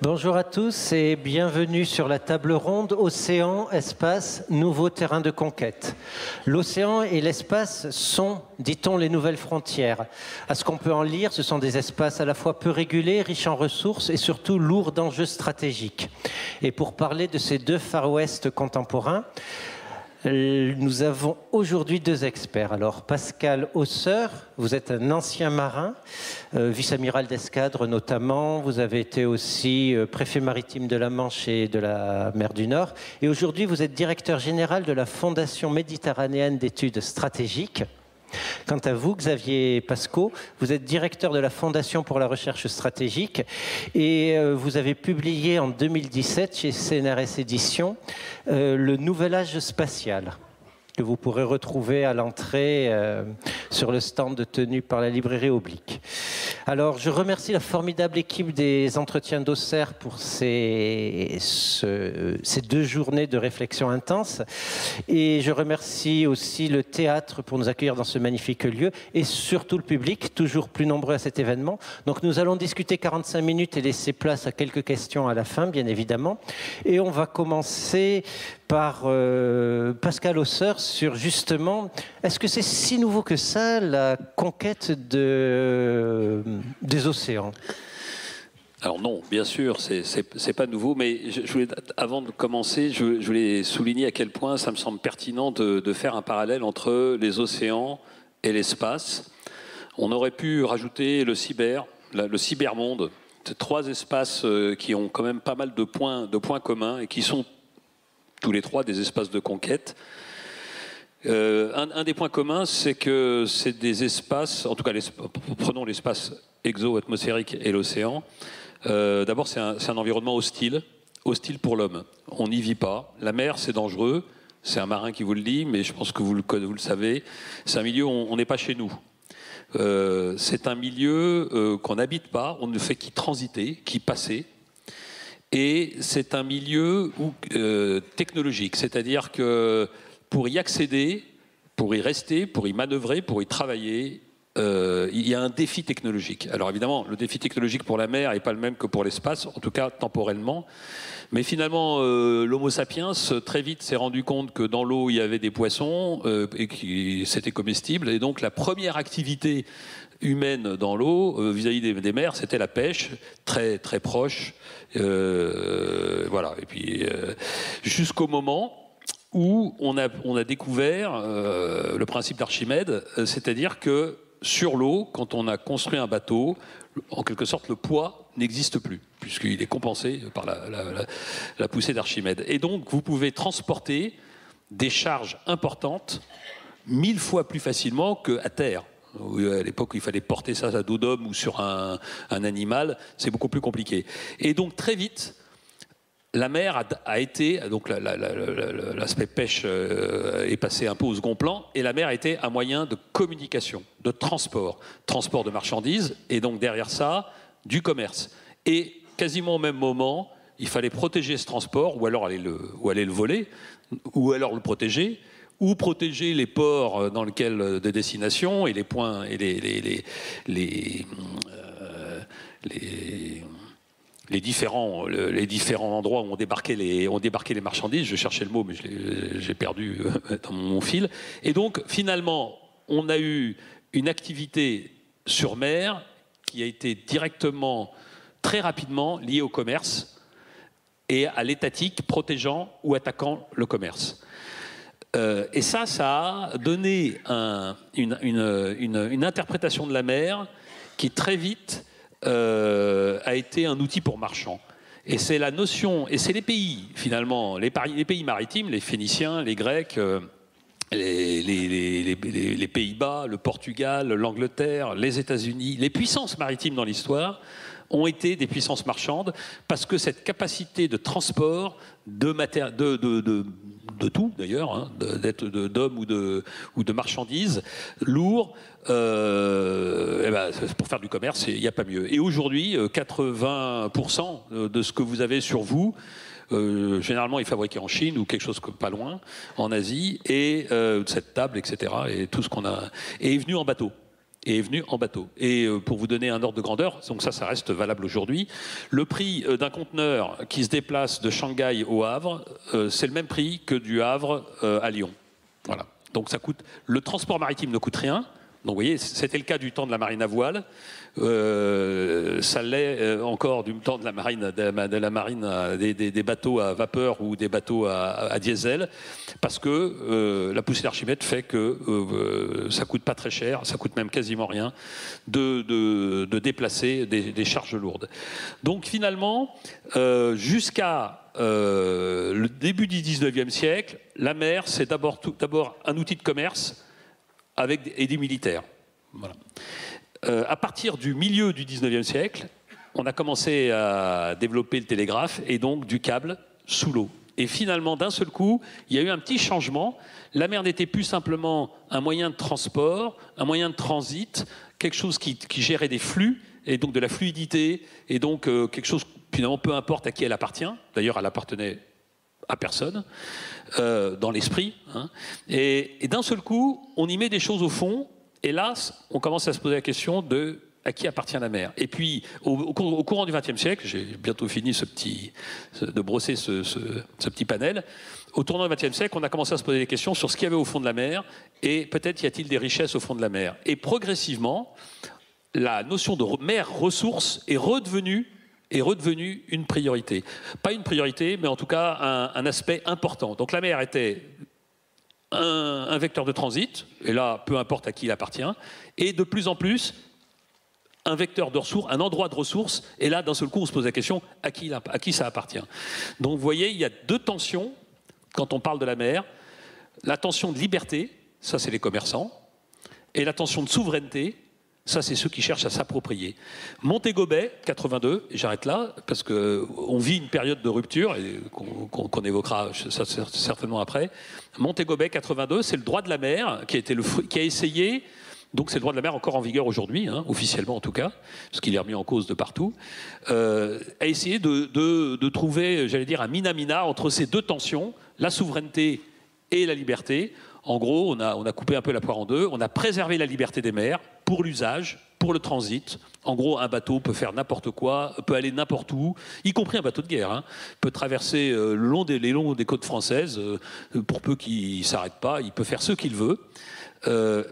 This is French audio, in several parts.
Bonjour à tous et bienvenue sur la table ronde Océan, Espace, nouveaux terrains de conquête. L'océan et l'espace sont, dit-on, les nouvelles frontières. À ce qu'on peut en lire, ce sont des espaces à la fois peu régulés, riches en ressources et surtout lourds d'enjeux stratégiques. Et pour parler de ces deux Far West contemporains, nous avons aujourd'hui deux experts. Alors, Pascal Hausseur, vous êtes un ancien marin, vice-amiral d'escadre notamment. Vous avez été aussi préfet maritime de la Manche et de la mer du Nord. Et aujourd'hui, vous êtes directeur général de la Fondation méditerranéenne d'études stratégiques. Quant à vous, Xavier Pascaud, vous êtes directeur de la Fondation pour la recherche stratégique et vous avez publié en 2017 chez CNRS Éditions le Nouvel Âge spatial, que vous pourrez retrouver à l'entrée sur le stand tenu par la librairie Oblique. Alors, je remercie la formidable équipe des Entretiens d'Auxerre pour ces 2 journées de réflexion intense. Et je remercie aussi le théâtre pour nous accueillir dans ce magnifique lieu et surtout le public, toujours plus nombreux à cet événement. Donc, nous allons discuter 45 minutes et laisser place à quelques questions à la fin, bien évidemment. Et on va commencer par Pascal Hausseur sur justement, est-ce que c'est si nouveau que ça, la conquête des océans? Alors non, bien sûr, c'est pas nouveau, mais je voulais, avant de commencer, je voulais souligner à quel point ça me semble pertinent de faire un parallèle entre les océans et l'espace. On aurait pu rajouter le cybermonde, 3 espaces qui ont quand même pas mal de points communs et qui sont tous les 3 des espaces de conquête. Un des points communs, c'est que c'est des espaces, en tout cas, prenons l'espace exo-atmosphérique et l'océan. D'abord, c'est un environnement hostile pour l'homme. On n'y vit pas. La mer, c'est dangereux. C'est un marin qui vous le dit, mais je pense que vous le savez. C'est un milieu où on n'est pas chez nous. C'est un milieu qu'on n'habite pas, on ne fait qu'y transiter, qu'y passer. Et c'est un milieu technologique, c'est-à-dire que pour y accéder, pour y rester, pour y manœuvrer, pour y travailler, il y a un défi technologique. Alors évidemment, le défi technologique pour la mer n'est pas le même que pour l'espace, en tout cas temporellement. Mais finalement, l'Homo sapiens, très vite, s'est rendu compte que dans l'eau, il y avait des poissons et que c'était comestible. Et donc la première activité humaine dans l'eau, vis-à-vis des mers, c'était la pêche, très, très proche. Voilà. Et puis, jusqu'au moment où on a découvert le principe d'Archimède, c'est-à-dire que sur l'eau, quand on a construit un bateau, en quelque sorte, le poids n'existe plus, puisqu'il est compensé par la poussée d'Archimède. Et donc, vous pouvez transporter des charges importantes 1000 fois plus facilement qu'à terre. À l'époque où il fallait porter ça à dos d'homme ou sur un animal, c'est beaucoup plus compliqué. Et donc, très vite, la mer a été, donc l'aspect pêche est passé un peu au second plan, et la mer a été un moyen de communication, de transport de marchandises, et donc derrière ça, du commerce. Et quasiment au même moment, il fallait protéger ce transport, ou alors aller le voler, ou alors le protéger, ou protéger les ports dans lesquels de destination et les points et les différents endroits où on débarquait les marchandises. Je cherchais le mot, mais j'ai perdu dans mon fil. Et donc, finalement, on a eu une activité sur mer qui a été directement, très rapidement, liée au commerce et à l'étatique protégeant ou attaquant le commerce. Et ça a donné une interprétation de la mer qui très vite a été un outil pour marchands. Et c'est la notion, et c'est les pays finalement, les pays maritimes, les Phéniciens, les Grecs, les Pays-Bas, le Portugal, l'Angleterre, les États-Unis, les puissances maritimes dans l'histoire ont été des puissances marchandes parce que cette capacité de transport de tout d'ailleurs, hein, d'hommes ou de marchandises lourds, pour faire du commerce, il n'y a pas mieux. Et aujourd'hui, 80% de ce que vous avez sur vous, généralement est fabriqué en Chine ou quelque chose pas loin, en Asie, et cette table, etc., et tout ce qu'on a, est venu en bateau. et est venu en bateau. Et pour vous donner un ordre de grandeur, donc ça reste valable aujourd'hui, le prix d'un conteneur qui se déplace de Shanghai au Havre, c'est le même prix que du Havre à Lyon. Voilà. Donc ça coûte, le transport maritime ne coûte rien. Donc vous voyez, c'était le cas du temps de la marine à voile. Ça l'est encore du temps de la marine, des bateaux à vapeur ou des bateaux à diesel, parce que la poussée d'Archimède fait que ça coûte pas très cher, ça coûte même quasiment rien de déplacer des charges lourdes. Donc finalement, jusqu'à le début du 19e siècle, la mer, c'est d'abord un outil de commerce et des militaires. Voilà. À partir du milieu du 19e siècle, on a commencé à développer le télégraphe et donc du câble sous l'eau. Et finalement, d'un seul coup, il y a eu un petit changement. La mer n'était plus simplement un moyen de transport, un moyen de transit, quelque chose qui gérait des flux, et donc de la fluidité, et donc quelque chose, finalement, peu importe à qui elle appartient. D'ailleurs, elle appartenait à personne, dans l'esprit. Hein. Et d'un seul coup, on y met des choses au fond, et là, on commence à se poser la question de à qui appartient la mer. Et puis, au courant du XXe siècle, j'ai bientôt fini de brosser ce petit panel, au tournant du XXe siècle, on a commencé à se poser des questions sur ce qu'il y avait au fond de la mer, et peut-être y a-t-il des richesses au fond de la mer. Et progressivement, la notion de mer-ressource est redevenue une priorité. Pas une priorité, mais en tout cas un aspect important. Donc la mer était un vecteur de transit, et là, peu importe à qui il appartient, et de plus en plus, un vecteur de ressources, un endroit de ressources, et là, d'un seul coup, on se pose la question, à qui ça appartient. Donc vous voyez, il y a deux tensions, quand on parle de la mer, la tension de liberté, ça c'est les commerçants, et la tension de souveraineté, ça, c'est ceux qui cherchent à s'approprier. Montego Bay, 82, et j'arrête là, parce qu'on vit une période de rupture, et qu'on évoquera ça, certainement après. Montego Bay, 82, c'est le droit de la mer qui a essayé, donc c'est le droit de la mer encore en vigueur aujourd'hui, hein, officiellement en tout cas, parce qu'il est remis en cause de partout, a essayé de trouver, j'allais dire, un mina-mina entre ces deux tensions, la souveraineté et la liberté. En gros, on a coupé un peu la poire en deux, on a préservé la liberté des mers pour l'usage, pour le transit. En gros, un bateau peut faire n'importe quoi, peut aller n'importe où, y compris un bateau de guerre, hein, peut traverser les longs des côtes françaises, pour peu qu'il ne s'arrête pas, il peut faire ce qu'il veut.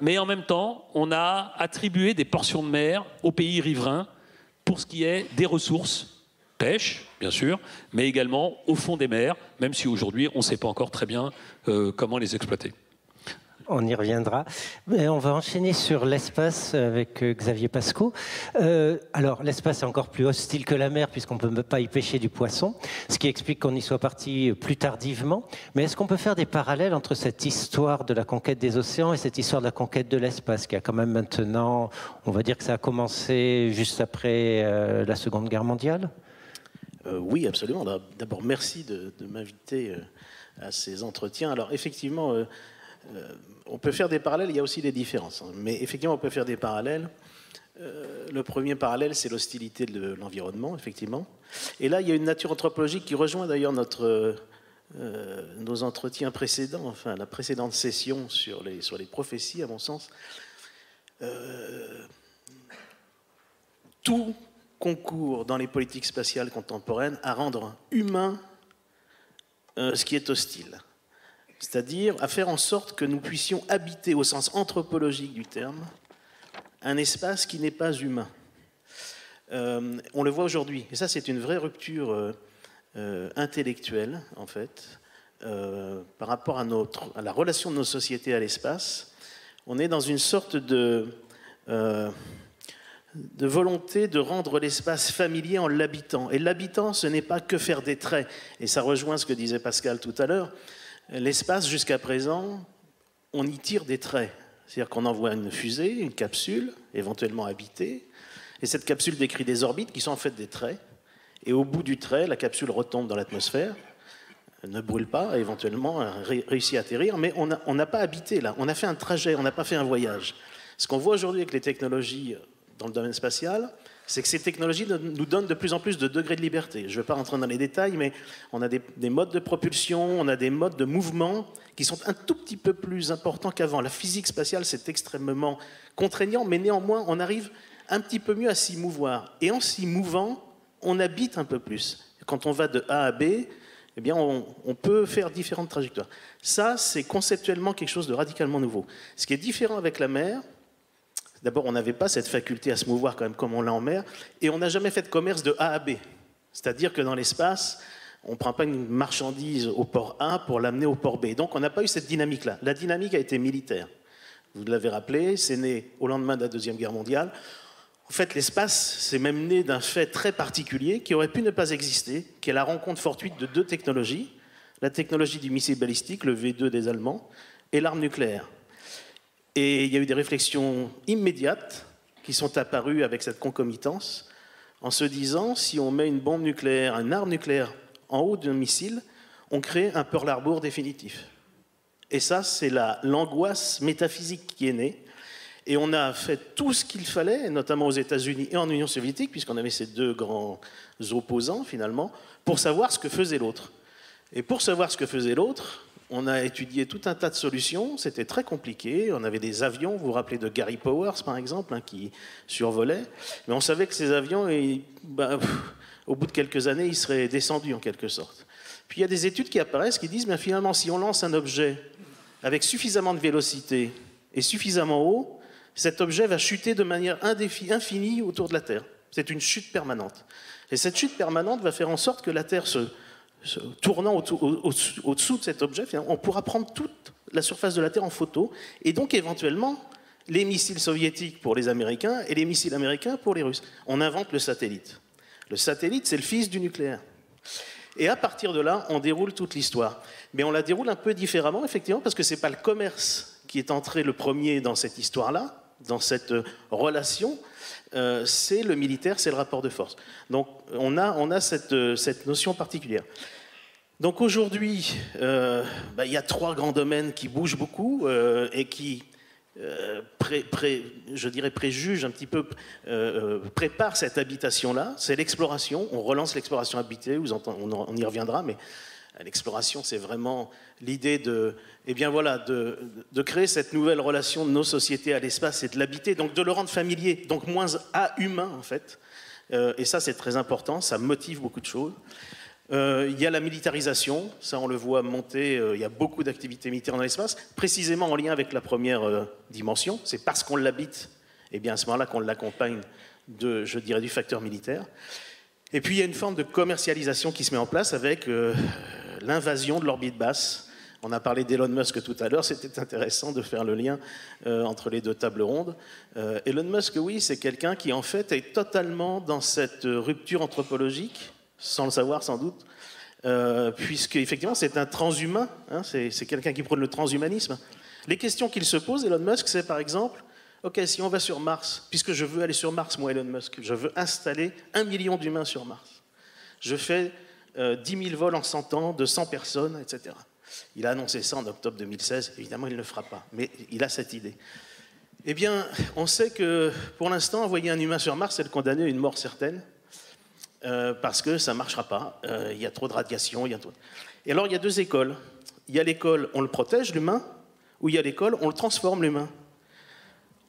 Mais en même temps, on a attribué des portions de mer aux pays riverains pour ce qui est des ressources, pêche, bien sûr, mais également au fond des mers, même si aujourd'hui, on ne sait pas encore très bien comment les exploiter. On y reviendra. Mais on va enchaîner sur l'espace avec Xavier Pascaud. Alors, l'espace est encore plus hostile que la mer puisqu'on ne peut pas y pêcher du poisson, ce qui explique qu'on y soit parti plus tardivement. Mais est-ce qu'on peut faire des parallèles entre cette histoire de la conquête des océans et cette histoire de la conquête de l'espace qui a quand même maintenant, on va dire que ça a commencé juste après la Seconde Guerre mondiale ? Oui, absolument. D'abord, merci de m'inviter à ces entretiens. Alors, effectivement... on peut faire des parallèles, il y a aussi des différences. Hein. Mais effectivement, on peut faire des parallèles. Le premier parallèle, c'est l'hostilité de l'environnement, effectivement. Et là, il y a une nature anthropologique qui rejoint d'ailleurs nos entretiens précédents, enfin la précédente session sur les prophéties, à mon sens. Tout concourt dans les politiques spatiales contemporaines à rendre humain ce qui est hostile. C'est-à-dire à faire en sorte que nous puissions habiter, au sens anthropologique du terme, un espace qui n'est pas humain. On le voit aujourd'hui, et ça c'est une vraie rupture intellectuelle, en fait, par rapport à la relation de nos sociétés à l'espace. On est dans une sorte de volonté de rendre l'espace familier en l'habitant. Et l'habitant, ce n'est pas que faire des traits, et ça rejoint ce que disait Pascal tout à l'heure. L'espace, jusqu'à présent, on y tire des traits. C'est-à-dire qu'on envoie une fusée, une capsule, éventuellement habitée, et cette capsule décrit des orbites qui sont en fait des traits. Et au bout du trait, la capsule retombe dans l'atmosphère, ne brûle pas, éventuellement réussit à atterrir, mais on n'a pas habité là. On a fait un trajet, on n'a pas fait un voyage. Ce qu'on voit aujourd'hui avec les technologies dans le domaine spatial, c'est que ces technologies nous donnent de plus en plus de degrés de liberté. Je ne vais pas rentrer dans les détails, mais on a des modes de propulsion, on a des modes de mouvement qui sont un tout petit peu plus importants qu'avant. La physique spatiale s'est extrêmement contraignant, mais néanmoins, on arrive un petit peu mieux à s'y mouvoir. Et en s'y mouvant, on habite un peu plus. Quand on va de A à B, eh bien, on peut faire différentes trajectoires. Ça, c'est conceptuellement quelque chose de radicalement nouveau. Ce qui est différent avec la mer, d'abord, on n'avait pas cette faculté à se mouvoir quand même comme on l'a en mer, et on n'a jamais fait de commerce de A à B. C'est-à-dire que dans l'espace, on ne prend pas une marchandise au port A pour l'amener au port B. Donc on n'a pas eu cette dynamique-là. La dynamique a été militaire. Vous l'avez rappelé, c'est né au lendemain de la Deuxième Guerre mondiale. En fait, l'espace, c'est même né d'un fait très particulier qui aurait pu ne pas exister, qui est la rencontre fortuite de deux technologies, la technologie du missile balistique, le V2 des Allemands, et l'arme nucléaire. Et il y a eu des réflexions immédiates qui sont apparues avec cette concomitance, en se disant, si on met une bombe nucléaire, une arme nucléaire en haut d'un missile, on crée un Pearl Harbor définitif. Et ça, c'est l'angoisse métaphysique qui est née. Et on a fait tout ce qu'il fallait, notamment aux États-Unis et en Union soviétique, puisqu'on avait ces deux grands opposants, finalement, pour savoir ce que faisait l'autre. Et pour savoir ce que faisait l'autre, on a étudié tout un tas de solutions. C'était très compliqué. On avait des avions, vous vous rappelez de Gary Powers, par exemple, qui survolaient. Mais on savait que ces avions, au bout de quelques années, ils seraient descendus, en quelque sorte. Puis il y a des études qui apparaissent qui disent, finalement, si on lance un objet avec suffisamment de vélocité et suffisamment haut, cet objet va chuter de manière infinie autour de la Terre. C'est une chute permanente. Et cette chute permanente va faire en sorte que la Terre, se tournant au-dessous de cet objet, on pourra prendre toute la surface de la Terre en photo, et donc éventuellement les missiles soviétiques pour les Américains et les missiles américains pour les Russes. On invente le satellite. Le satellite, c'est le fils du nucléaire. Et à partir de là, on déroule toute l'histoire. Mais on la déroule un peu différemment, effectivement, parce que ce n'est pas le commerce qui est entré le premier dans cette histoire-là, dans cette relation, c'est le militaire, c'est le rapport de force. Donc on a cette notion particulière. Donc aujourd'hui, il y a trois grands domaines qui bougent beaucoup et qui, je dirais, préjugent un petit peu, préparent cette habitation-là. C'est l'exploration, on relance l'exploration habitée, on y reviendra, mais l'exploration, c'est vraiment l'idée de créer cette nouvelle relation de nos sociétés à l'espace et de l'habiter, donc de le rendre familier, donc moins humain en fait. Et ça, c'est très important, ça motive beaucoup de choses. Il y a la militarisation, ça on le voit monter, il y a beaucoup d'activités militaires dans l'espace, précisément en lien avec la première dimension. C'est parce qu'on l'habite, et bien à ce moment-là qu'on l'accompagne je dirais, du facteur militaire. Et puis il y a une forme de commercialisation qui se met en place avec l'invasion de l'orbite basse. On a parlé d'Elon Musk tout à l'heure, c'était intéressant de faire le lien entre les deux tables rondes. Elon Musk, oui, c'est quelqu'un qui en fait est totalement dans cette rupture anthropologique, sans le savoir sans doute, puisque effectivement c'est un transhumain, hein, c'est quelqu'un qui prône le transhumanisme. Les questions qu'il se pose, Elon Musk, c'est par exemple, ok, si on va sur Mars, puisque je veux aller sur Mars, moi Elon Musk, je veux installer 1 million d'humains sur Mars. Je fais 10 000 vols en 100 ans de 100 personnes, etc. Il a annoncé ça en octobre 2016, évidemment il ne le fera pas, mais il a cette idée. Eh bien, on sait que pour l'instant, envoyer un humain sur Mars, c'est le condamner à une mort certaine, parce que ça ne marchera pas, il y a trop de radiation, Et alors il y a deux écoles. Il y a l'école, on le protège, l'humain, ou il y a l'école, on le transforme, l'humain.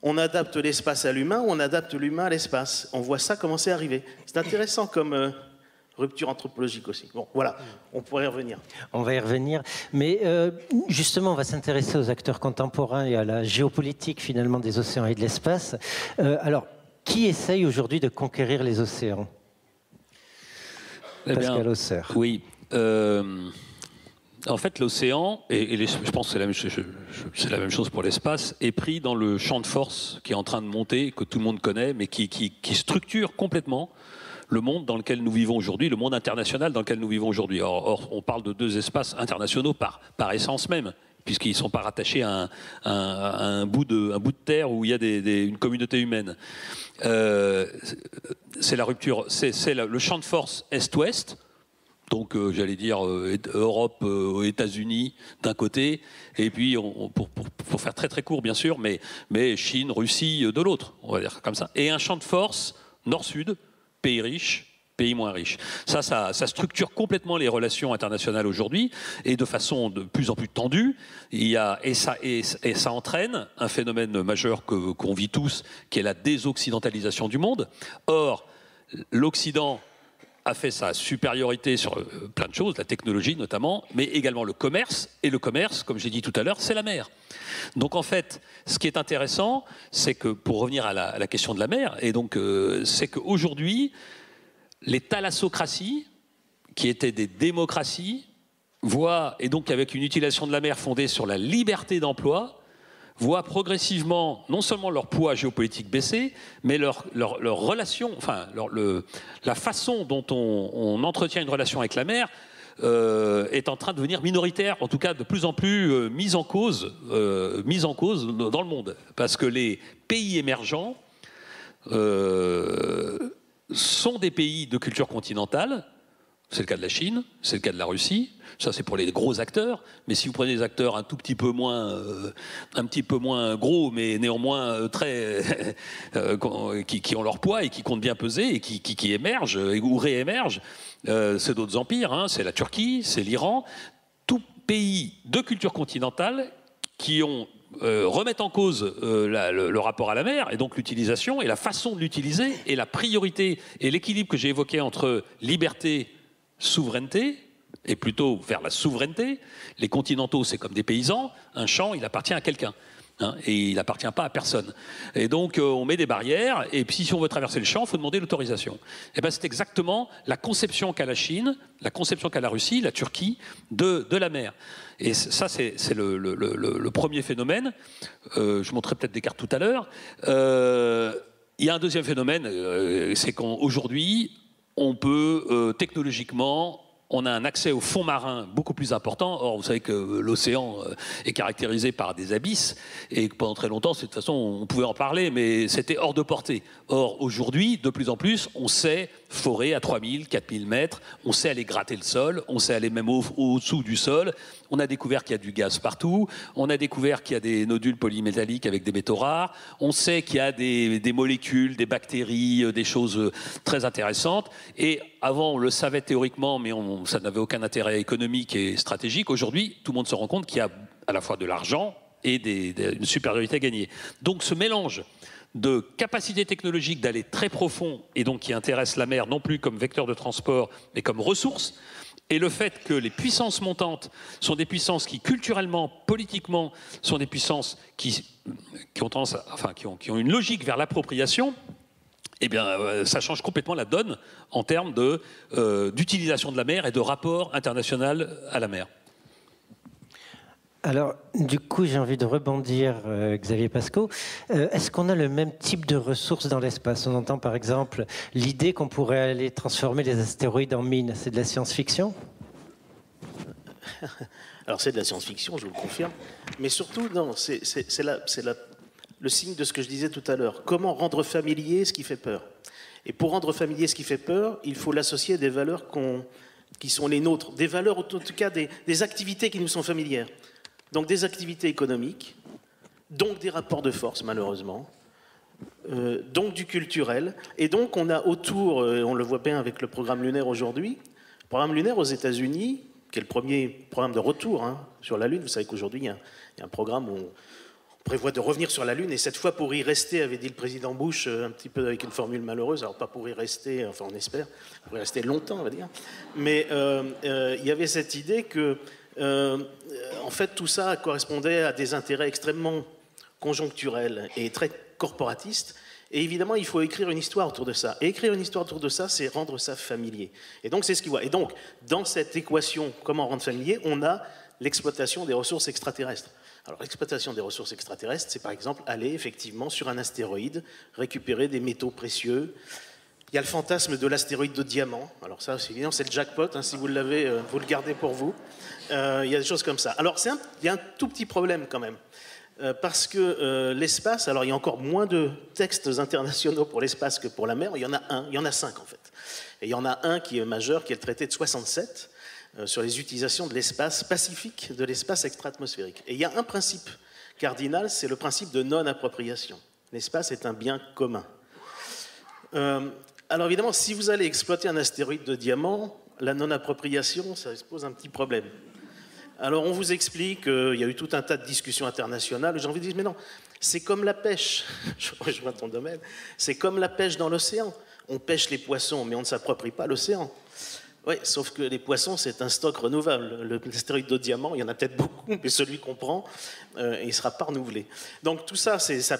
On adapte l'espace à l'humain, ou on adapte l'humain à l'espace. On voit ça commencer à arriver. C'est intéressant comme rupture anthropologique aussi. Bon, voilà, on pourrait y revenir. On va y revenir. Mais justement, on va s'intéresser aux acteurs contemporains et à la géopolitique, finalement, des océans et de l'espace. Alors, qui essaye aujourd'hui de conquérir les océans ? Pascal Hausser. Oui. En fait, l'océan, je pense que c'est la même chose pour l'espace, est pris dans le champ de force qui est en train de monter, que tout le monde connaît, mais qui structure complètement le monde dans lequel nous vivons aujourd'hui, le monde international dans lequel nous vivons aujourd'hui. Or, on parle de deux espaces internationaux par essence même, puisqu'ils ne sont pas rattachés à un bout de terre où il y a une communauté humaine. C'est la rupture, c'est le champ de force Est-Ouest. Donc, j'allais dire Europe, États-Unis d'un côté, et puis, pour faire très très court bien sûr, mais Chine, Russie de l'autre, on va dire comme ça. Et un champ de force Nord-Sud, pays riches, pays moins riches. Ça structure complètement les relations internationales aujourd'hui, et de façon de plus en plus tendue. Et ça entraîne un phénomène majeur qu'on vit tous, qui est la désoccidentalisation du monde. Or, l'Occident a fait sa supériorité sur plein de choses, la technologie notamment, mais également le commerce. Et le commerce, comme j'ai dit tout à l'heure, c'est la mer. Donc en fait, ce qui est intéressant, c'est que, pour revenir à la question de la mer, et donc c'est qu'aujourd'hui, les thalassocraties, qui étaient des démocraties, voient, et donc avec une utilisation de la mer fondée sur la liberté d'emploi, voient progressivement non seulement leur poids géopolitique baisser, mais leur relation, enfin la façon dont on entretient une relation avec la mer est en train de devenir minoritaire, en tout cas de plus en plus mise en cause dans le monde. Parce que les pays émergents sont des pays de culture continentale. C'est le cas de la Chine, c'est le cas de la Russie. Ça, c'est pour les gros acteurs. Mais si vous prenez des acteurs un petit peu moins gros, mais néanmoins très qui ont leur poids et qui comptent bien peser et qui émergent ou réémergent, c'est d'autres empires. Hein. C'est la Turquie, c'est l'Iran. Tout pays de culture continentale qui remettent en cause le rapport à la mer, et donc l'utilisation et la façon de l'utiliser, et la priorité et l'équilibre que j'ai évoqué entre liberté, souveraineté, et plutôt vers la souveraineté. Les continentaux, c'est comme des paysans. Un champ, il appartient à quelqu'un. Hein, et il n'appartient pas à personne. Et donc, on met des barrières, et puis si on veut traverser le champ, il faut demander l'autorisation. Et ben, c'est exactement la conception qu'a la Chine, la conception qu'a la Russie, la Turquie, de la mer. Et ça, c'est le premier phénomène. Je montrerai peut-être des cartes tout à l'heure. Il y a un deuxième phénomène, c'est qu'aujourd'hui, on peut, technologiquement, on a un accès aux fonds marins beaucoup plus important. Or, vous savez que l'océan est caractérisé par des abysses, et que pendant très longtemps, de toute façon, on pouvait en parler, mais c'était hors de portée. Or, aujourd'hui, de plus en plus, on sait forer à 3000, 4000 mètres, on sait aller gratter le sol, on sait aller même au-dessous du sol. On a découvert qu'il y a du gaz partout, on a découvert qu'il y a des nodules polymétalliques avec des métaux rares, on sait qu'il y a des molécules, des bactéries, des choses très intéressantes. Et avant, on le savait théoriquement, mais ça n'avait aucun intérêt économique et stratégique. Aujourd'hui, tout le monde se rend compte qu'il y a à la fois de l'argent et une supériorité à gagner. Donc ce mélange de capacité technologique d'aller très profond, et donc qui intéresse la mer non plus comme vecteur de transport, mais comme ressource, et le fait que les puissances montantes sont des puissances qui, culturellement, politiquement, sont des puissances qui ont une logique vers l'appropriation, eh bien, ça change complètement la donne en termes d'utilisation de la mer et de rapport international à la mer. Alors, du coup, j'ai envie de rebondir, Xavier Pascaud. Est-ce qu'on a le même type de ressources dans l'espace? On entend par exemple l'idée qu'on pourrait aller transformer les astéroïdes en mines. C'est de la science-fiction? Alors, c'est de la science-fiction, je vous le confirme. Mais surtout, non, c'est le signe de ce que je disais tout à l'heure. Comment rendre familier ce qui fait peur? Et pour rendre familier ce qui fait peur, il faut l'associer à des valeurs qui sont les nôtres. Des valeurs, en tout cas, des activités qui nous sont familières. Donc des activités économiques, donc des rapports de force, malheureusement, donc du culturel. Et donc on a autour, on le voit bien avec le programme lunaire aujourd'hui, le programme lunaire aux États-Unis, qui est le premier programme de retour sur la Lune. Vous savez qu'aujourd'hui, il y a un programme où on prévoit de revenir sur la Lune, et cette fois pour y rester, avait dit le président Bush, un petit peu avec une formule malheureuse, alors pas pour y rester, enfin on espère, pour y rester longtemps, on va dire, mais il y avait cette idée que en fait, tout ça correspondait à des intérêts extrêmement conjoncturels et très corporatistes. Et évidemment, il faut écrire une histoire autour de ça. Et écrire une histoire autour de ça, c'est rendre ça familier. Et donc, c'est ce qu'il voit. Et donc, dans cette équation, comment rendre familier, on a l'exploitation des ressources extraterrestres. Alors, l'exploitation des ressources extraterrestres, c'est par exemple aller effectivement sur un astéroïde, récupérer des métaux précieux. Il y a le fantasme de l'astéroïde de diamant. Alors ça, c'est évident, c'est le jackpot. Si vous l'avez, vous le gardez pour vous. Il y a des choses comme ça. Alors, il y a un tout petit problème quand même. Parce que l'espace, alors il y a encore moins de textes internationaux pour l'espace que pour la mer. Il y en a 5 en fait. Et il y en a un qui est majeur, qui est le traité de 67, sur les utilisations de l'espace pacifique, de l'espace extra-atmosphérique. Et il y a un principe cardinal, c'est le principe de non-appropriation. L'espace est un bien commun. Alors évidemment, si vous allez exploiter un astéroïde de diamant, la non-appropriation, ça se pose un petit problème. Alors on vous explique qu'il y a eu tout un tas de discussions internationales. J'ai envie de dire, mais non, c'est comme la pêche. Je rejoins ton domaine. C'est comme la pêche dans l'océan. On pêche les poissons, mais on ne s'approprie pas l'océan. Oui, sauf que les poissons, c'est un stock renouvelable. L'astéroïde de diamant, il y en a peut-être beaucoup, mais celui qu'on prend, il ne sera pas renouvelé. Donc tout ça, ça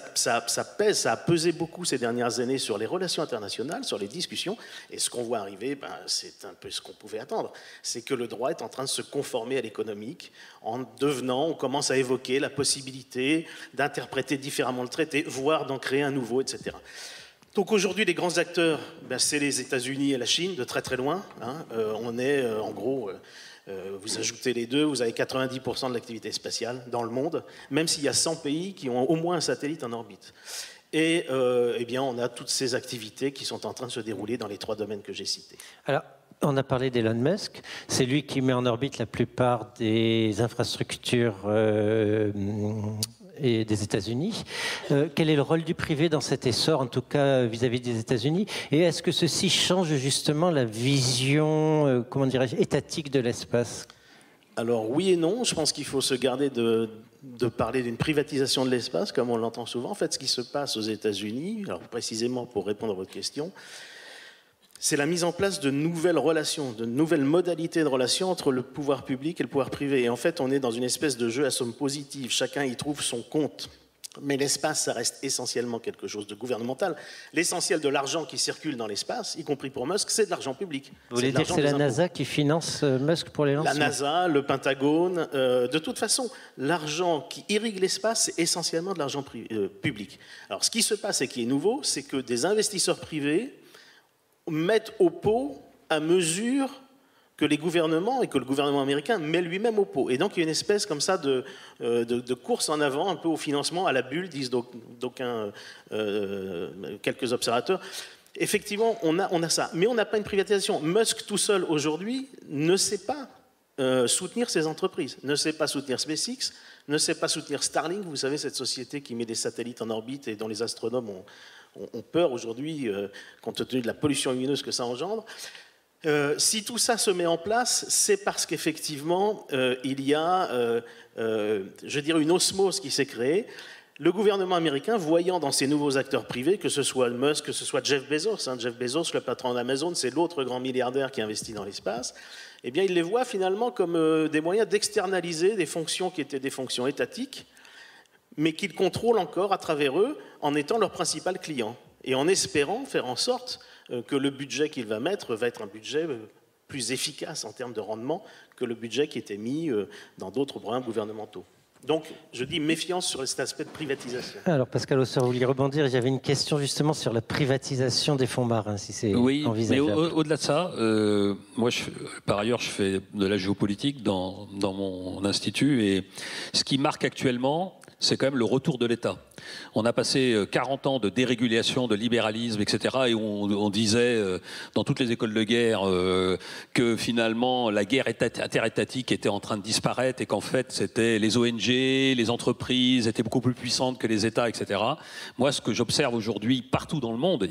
pèse, ça a pesé beaucoup ces dernières années sur les relations internationales, sur les discussions. Et ce qu'on voit arriver, c'est un peu ce qu'on pouvait attendre. C'est que le droit est en train de se conformer à l'économique, en devenant, on commence à évoquer la possibilité d'interpréter différemment le traité, voire d'en créer un nouveau, etc. Donc aujourd'hui, les grands acteurs, c'est les États-Unis et la Chine, de très très loin. On est, en gros, vous ajoutez les deux, vous avez 90% de l'activité spatiale dans le monde, même s'il y a 100 pays qui ont au moins un satellite en orbite. Et eh bien, on a toutes ces activités qui sont en train de se dérouler dans les 3 domaines que j'ai cités. Alors, on a parlé d'Elon Musk. C'est lui qui met en orbite la plupart des infrastructures et des États-Unis. Quel est le rôle du privé dans cet essor, en tout cas vis-à-vis des États-Unis? Et est-ce que ceci change justement la vision, comment dirais-je, étatique de l'espace? Alors oui et non. Je pense qu'il faut se garder de parler d'une privatisation de l'espace, comme on l'entend souvent. En fait, ce qui se passe aux États-Unis, alors précisément pour répondre à votre question, c'est la mise en place de nouvelles relations, de nouvelles modalités de relations entre le pouvoir public et le pouvoir privé. Et en fait, on est dans une espèce de jeu à somme positive. Chacun y trouve son compte. Mais l'espace, ça reste essentiellement quelque chose de gouvernemental. L'essentiel de l'argent qui circule dans l'espace, y compris pour Musk, c'est de l'argent public. Vous voulez dire que c'est la NASA qui finance Musk pour les lancements? La NASA, le Pentagone. De toute façon, l'argent qui irrigue l'espace, c'est essentiellement de l'argent public. Alors, ce qui se passe et qui est nouveau, c'est que des investisseurs privés mettent au pot à mesure que les gouvernements et que le gouvernement américain met lui-même au pot. Et donc il y a une espèce comme ça de course en avant un peu au financement, à la bulle, disent d'aucuns, quelques observateurs. Effectivement, on a ça. Mais on n'a pas une privatisation. Musk tout seul aujourd'hui ne sait pas soutenir ses entreprises, ne sait pas soutenir SpaceX, ne sait pas soutenir Starlink, vous savez, cette société qui met des satellites en orbite et dont les astronomes ont peur aujourd'hui, compte tenu de la pollution lumineuse que ça engendre. Si tout ça se met en place, c'est parce qu'effectivement, il y a, je dirais, une osmose qui s'est créée. Le gouvernement américain, voyant dans ces nouveaux acteurs privés, que ce soit Musk, que ce soit Jeff Bezos, Jeff Bezos, le patron d'Amazon, c'est l'autre grand milliardaire qui investit dans l'espace, eh bien, il les voit finalement comme des moyens d'externaliser des fonctions qui étaient des fonctions étatiques, mais qu'ils contrôlent encore à travers eux en étant leur principal client et en espérant faire en sorte que le budget qu'il va mettre va être un budget plus efficace en termes de rendement que le budget qui était mis dans d'autres programmes gouvernementaux. Donc, je dis méfiance sur cet aspect de privatisation. Alors, Pascal Ausseur, vous vouliez rebondir. J'avais une question justement sur la privatisation des fonds marins, si c'est envisageable. Oui, mais au-delà de ça, moi, par ailleurs, je fais de la géopolitique dans mon institut. Et ce qui marque actuellement, c'est quand même le retour de l'État. On a passé 40 ans de dérégulation, de libéralisme, etc. Et on disait dans toutes les écoles de guerre que finalement la guerre interétatique était en train de disparaître et qu'en fait c'était les ONG, les entreprises étaient beaucoup plus puissantes que les États, etc. Moi, ce que j'observe aujourd'hui partout dans le monde,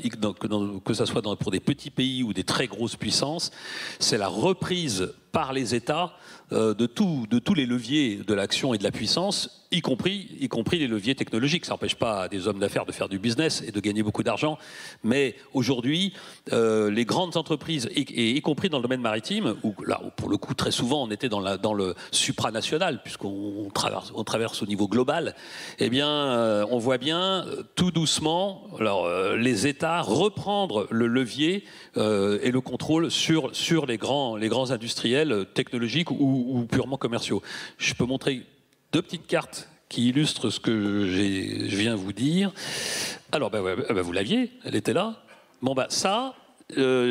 que ce soit pour des petits pays ou des très grosses puissances, c'est la reprise par les États de tous les leviers de l'action et de la puissance, y compris les leviers technologiques. Ça n'empêche pas des hommes d'affaires de faire du business et de gagner beaucoup d'argent, mais aujourd'hui, les grandes entreprises, y compris dans le domaine maritime, où là, pour le coup, très souvent, on était dans le supranational, puisqu'on traverse au niveau global, eh bien, on voit bien, tout doucement, les États reprendre le levier et le contrôle sur les grands industriels technologiques ou purement commerciaux. Je peux montrer 2 petites cartes qui illustrent ce que je viens vous dire. Alors, vous l'aviez, elle était là. Bon, ça,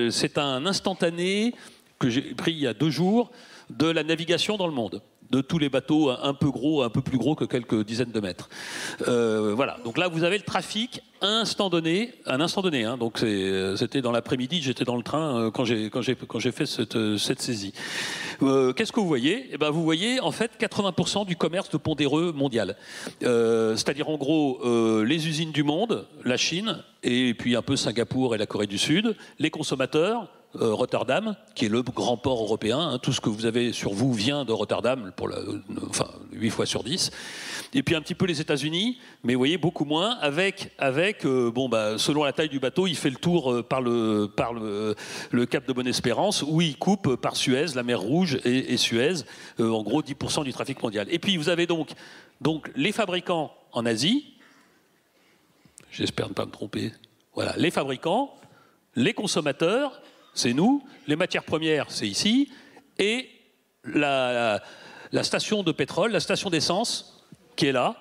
c'est un instantané que j'ai pris il y a 2 jours de la navigation dans le monde. de tous les bateaux un peu gros, un peu plus gros que quelques dizaines de mètres. Voilà, donc là vous avez le trafic à un instant donné, hein. Donc c'était dans l'après-midi, j'étais dans le train quand j'ai fait cette saisie. Qu'est-ce que vous voyez? Eh ben, vous voyez en fait 80% du commerce de pondéreux mondial. C'est-à-dire en gros les usines du monde, la Chine, et puis un peu Singapour et la Corée du Sud, les consommateurs, Rotterdam, qui est le grand port européen, hein, tout ce que vous avez sur vous vient de Rotterdam, enfin 8 fois sur 10, et puis un petit peu les États-Unis, mais vous voyez beaucoup moins, avec selon la taille du bateau, il fait le tour par le cap de Bonne-Espérance, où il coupe par Suez, la mer Rouge et Suez, en gros 10% du trafic mondial. Et puis vous avez donc les fabricants en Asie, j'espère ne pas me tromper, voilà, les fabricants, les consommateurs, c'est nous, les matières premières, c'est ici, et la station de pétrole, la station d'essence, qui est là,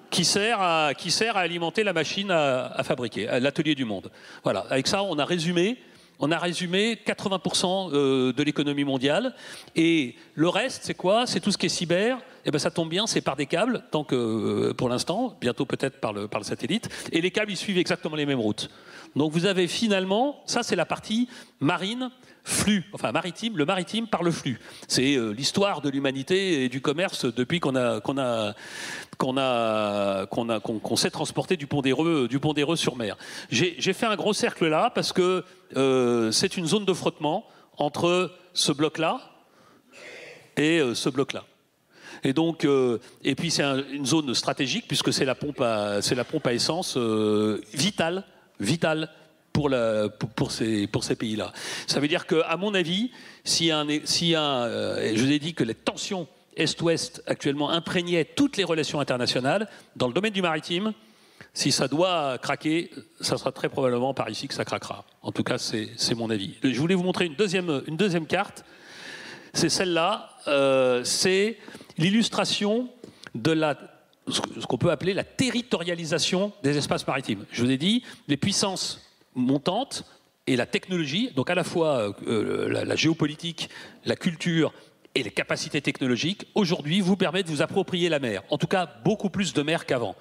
qui sert à alimenter la machine à fabriquer, à l'atelier du monde. Voilà, avec ça, on a résumé 80% de l'économie mondiale. Et le reste, c'est quoi? C'est tout ce qui est cyber. Eh ben, ça tombe bien, c'est par des câbles, tant que pour l'instant, bientôt peut-être par le satellite. Et les câbles, ils suivent exactement les mêmes routes. Donc vous avez finalement, ça c'est la partie marine, flux, enfin maritime, le maritime par le flux. C'est l'histoire de l'humanité et du commerce depuis qu'on sait transporter du pondéreux sur mer. J'ai fait un gros cercle là parce que c'est une zone de frottement entre ce bloc-là et ce bloc-là. Et donc, et puis c'est une zone stratégique puisque c'est la pompe à essence vitale pour ces pays-là. Ça veut dire qu'à mon avis, je vous ai dit que les tensions Est-Ouest actuellement imprégnaient toutes les relations internationales, dans le domaine du maritime, si ça doit craquer, ça sera très probablement par ici que ça craquera. En tout cas, c'est mon avis. Je voulais vous montrer une deuxième carte. C'est celle-là. C'est l'illustration de ce qu'on peut appeler la territorialisation des espaces maritimes. Je vous ai dit, les puissances montantes et la technologie, donc à la fois la géopolitique, la culture et les capacités technologiques, aujourd'hui vous permettent de vous approprier la mer. En tout cas, beaucoup plus de mer qu'avant.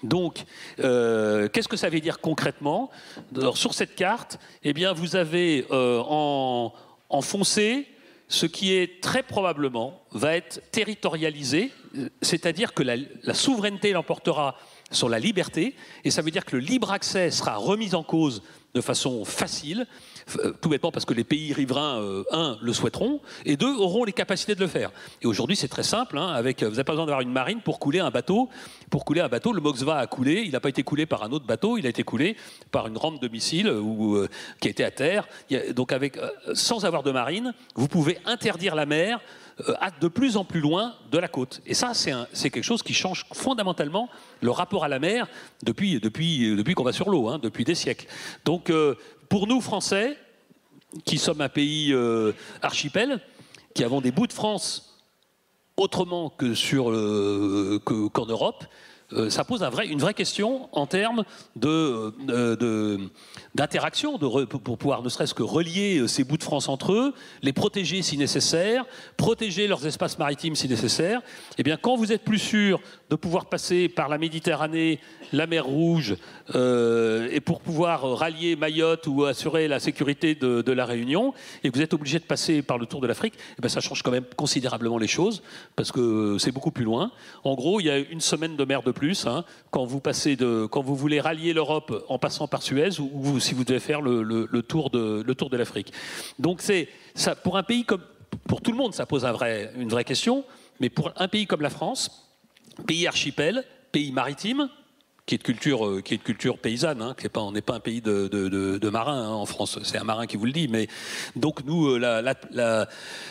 Donc, qu'est-ce que ça veut dire concrètement? Alors, sur cette carte, eh bien, vous avez en foncé ce qui est très probablement va être territorialisé, c'est-à-dire que la souveraineté l'emportera sur la liberté, et ça veut dire que le libre accès sera remis en cause de façon facile, tout bêtement parce que les pays riverains, le souhaiteront, et deux, auront les capacités de le faire. Et aujourd'hui, c'est très simple, hein, vous n'avez pas besoin d'avoir une marine pour couler un bateau. Pour couler un bateau, le Moskva a coulé, il n'a pas été coulé par un autre bateau, il a été coulé par une rampe de missile qui était à terre. Donc sans avoir de marine, vous pouvez interdire la mer de plus en plus loin de la côte. Et ça, c'est quelque chose qui change fondamentalement le rapport à la mer depuis qu'on va sur l'eau, hein, depuis des siècles. Donc, pour nous, Français, qui sommes un pays archipel, qui avons des bouts de France autrement que qu'en Europe, ça pose une vraie question en termes d'interaction, pour pouvoir ne serait-ce que relier ces bouts de France entre eux, les protéger si nécessaire, protéger leurs espaces maritimes si nécessaire. Eh bien, quand vous êtes plus sûr de pouvoir passer par la Méditerranée, la mer Rouge, et pour pouvoir rallier Mayotte ou assurer la sécurité de la Réunion, et que vous êtes obligé de passer par le tour de l'Afrique, eh bien, ça change quand même considérablement les choses, parce que c'est beaucoup plus loin. En gros, il y a une semaine de mer de plus, hein, quand vous voulez rallier l'Europe en passant par Suez, ou si vous devez faire le tour de l'Afrique. Donc ça, pour un pays comme, pour tout le monde, ça pose une vraie question, mais pour un pays comme la France, pays archipel, pays maritime, qui est de culture paysanne, hein, on n'est pas un pays de marins, hein, en France, c'est un marin qui vous le dit, mais donc nous,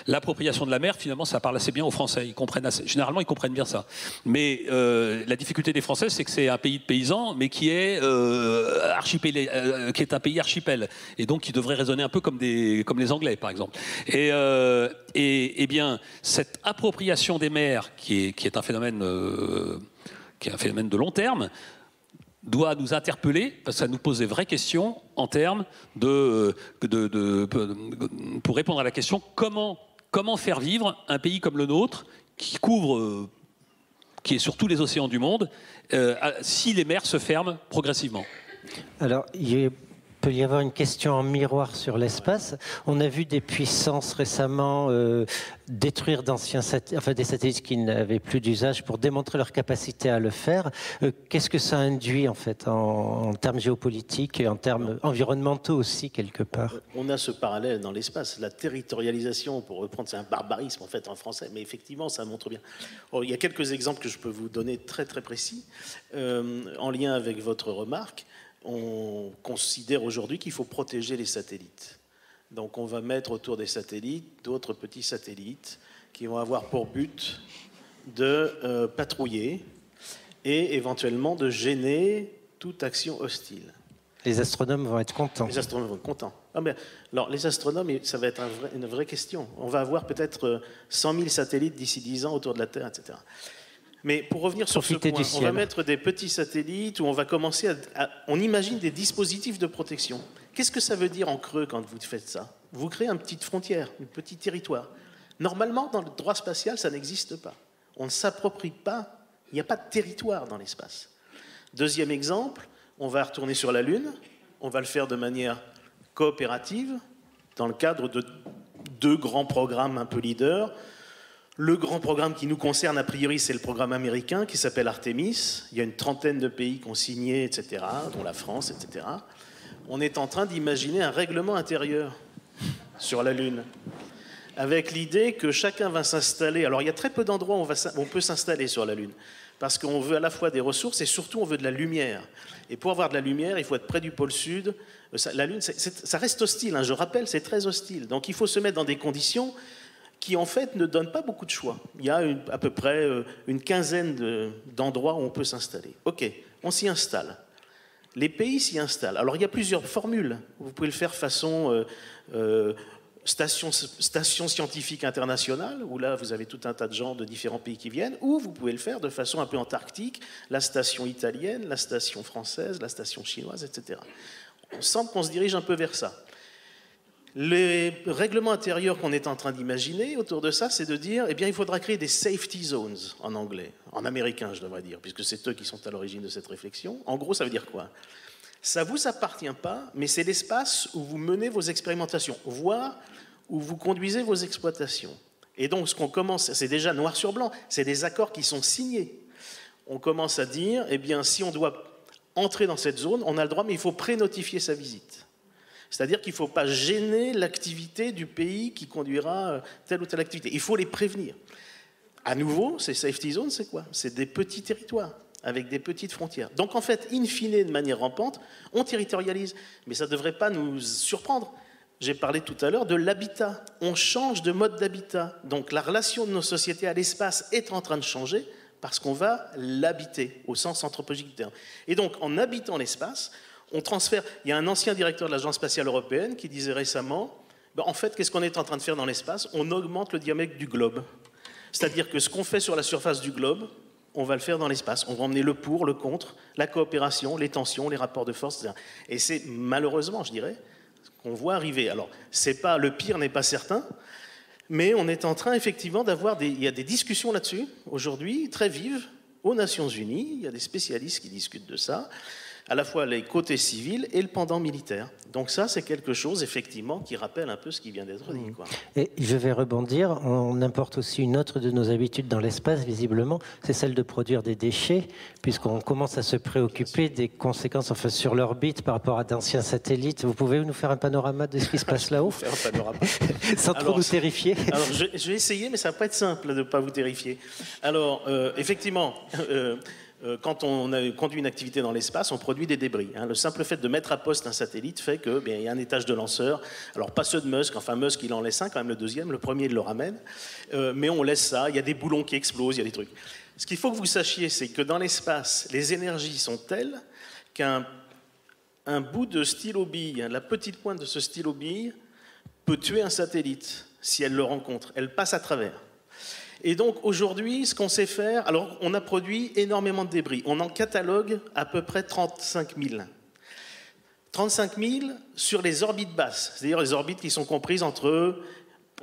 l'appropriation de la mer, finalement, ça parle assez bien aux Français, généralement ils comprennent bien ça. Mais la difficulté des Français, c'est que c'est un pays de paysans, mais qui est un pays archipel, et donc qui devrait raisonner un peu comme les Anglais, par exemple. Et bien, cette appropriation des mers, qui est un phénomène de long terme, doit nous interpeller, parce que ça nous pose des vraies questions en termes pour répondre à la question comment faire vivre un pays comme le nôtre, qui couvre, qui est sur tous les océans du monde, si les mers se ferment progressivement. Alors, il peut y avoir une question en miroir sur l'espace. On a vu des puissances récemment détruire d'anciens des satellites qui n'avaient plus d'usage pour démontrer leur capacité à le faire. Qu'est-ce que ça induit en fait en termes géopolitiques et en termes environnementaux aussi quelque part? On a ce parallèle dans l'espace, la territorialisation, pour reprendre, c'est un barbarisme en fait en français, mais effectivement ça montre bien. Il y a quelques exemples que je peux vous donner très très précis en lien avec votre remarque. On considère aujourd'hui qu'il faut protéger les satellites. Donc on va mettre autour des satellites d'autres petits satellites qui vont avoir pour but de patrouiller et éventuellement de gêner toute action hostile. Les astronomes vont être contents. Les astronomes vont être contents. Ah mais, alors les astronomes, ça va être une vraie question. On va avoir peut-être 100 000 satellites d'ici 10 ans autour de la Terre, etc. Mais pour revenir sur ce point, on va mettre des petits satellites où on va commencer on imagine des dispositifs de protection. Qu'est-ce que ça veut dire en creux quand vous faites ça? Vous créez une petite frontière, un petit territoire. Normalement, dans le droit spatial, ça n'existe pas. On ne s'approprie pas, il n'y a pas de territoire dans l'espace. Deuxième exemple, on va retourner sur la Lune, on va le faire de manière coopérative, dans le cadre de 2 grands programmes un peu leaders. Le grand programme qui nous concerne, a priori, c'est le programme américain qui s'appelle Artemis. Il y a une trentaine de pays qui ont signé, etc., dont la France, etc. On est en train d'imaginer un règlement intérieur sur la Lune, avec l'idée que chacun va s'installer. Alors, il y a très peu d'endroits où on peut s'installer sur la Lune, parce qu'on veut à la fois des ressources et surtout on veut de la lumière. Et pour avoir de la lumière, il faut être près du pôle sud. La Lune, ça reste hostile, hein, je rappelle, c'est très hostile. Donc, il faut se mettre dans des conditions qui en fait ne donne pas beaucoup de choix. Il y a à peu près une quinzaine d'endroits où on peut s'installer. Ok, on s'y installe. Les pays s'y installent. Alors il y a plusieurs formules. Vous pouvez le faire façon station scientifique internationale, où là vous avez tout un tas de gens de différents pays qui viennent, ou vous pouvez le faire de façon un peu antarctique, la station italienne, la station française, la station chinoise, etc. On semble qu'on se dirige un peu vers ça. Les règlements intérieurs qu'on est en train d'imaginer autour de ça, c'est de dire, eh bien, il faudra créer des safety zones en anglais, en américain, je devrais dire, puisque c'est eux qui sont à l'origine de cette réflexion. En gros, ça veut dire quoi? Ça ne vous appartient pas, mais c'est l'espace où vous menez vos expérimentations, voire où vous conduisez vos exploitations. Et donc, ce qu'on commence, c'est déjà noir sur blanc, c'est des accords qui sont signés. On commence à dire, eh bien, si on doit entrer dans cette zone, on a le droit, mais il faut pré-notifier sa visite. C'est-à-dire qu'il ne faut pas gêner l'activité du pays qui conduira telle ou telle activité. Il faut les prévenir. À nouveau, ces safety zones, c'est quoi? C'est des petits territoires avec des petites frontières. Donc en fait, in fine, de manière rampante, on territorialise. Mais ça ne devrait pas nous surprendre. J'ai parlé tout à l'heure de l'habitat. On change de mode d'habitat. Donc la relation de nos sociétés à l'espace est en train de changer parce qu'on va l'habiter au sens anthropologique du terme. Et donc en habitant l'espace, on transfère. Il y a un ancien directeur de l'Agence spatiale européenne qui disait récemment, en fait, qu'est-ce qu'on est en train de faire dans l'espace? On augmente le diamètre du globe. C'est-à-dire que ce qu'on fait sur la surface du globe, on va le faire dans l'espace. On va emmener le pour, le contre, la coopération, les tensions, les rapports de force, etc. Et c'est malheureusement, je dirais, ce qu'on voit arriver. Alors, le pire n'est pas certain, mais on est en train effectivement d'avoir il y a des discussions là-dessus, aujourd'hui, très vives, aux Nations Unies. Il y a des spécialistes qui discutent de ça, à la fois les côtés civils et le pendant militaire. Donc ça, c'est quelque chose, effectivement, qui rappelle un peu ce qui vient d'être dit, quoi. Et je vais rebondir, on importe aussi une autre de nos habitudes dans l'espace, visiblement, c'est celle de produire des déchets, puisqu'on commence à se préoccuper des conséquences sur l'orbite par rapport à d'anciens satellites. Vous pouvez nous faire un panorama de ce qui se passe là-haut? Faire un panorama. Sans trop nous terrifier. Alors, je vais essayer, mais ça ne va pas être simple de ne pas vous terrifier. Alors, effectivement... quand on conduit une activité dans l'espace, on produit des débris. Le simple fait de mettre à poste un satellite fait qu'il y a un étage de lanceurs. Alors pas ceux de Musk, enfin Musk il en laisse un quand même, le deuxième, le premier il le ramène. Mais on laisse ça, il y a des boulons qui explosent, il y a des trucs. Ce qu'il faut que vous sachiez, c'est que dans l'espace, les énergies sont telles qu'un bout de stylo-bille, la petite pointe de ce stylo-bille, peut tuer un satellite si elle le rencontre. Elle passe à travers. Et donc aujourd'hui, ce qu'on sait faire, alors on a produit énormément de débris. On en catalogue à peu près 35 000. 35 000 sur les orbites basses, c'est-à-dire les orbites qui sont comprises entre,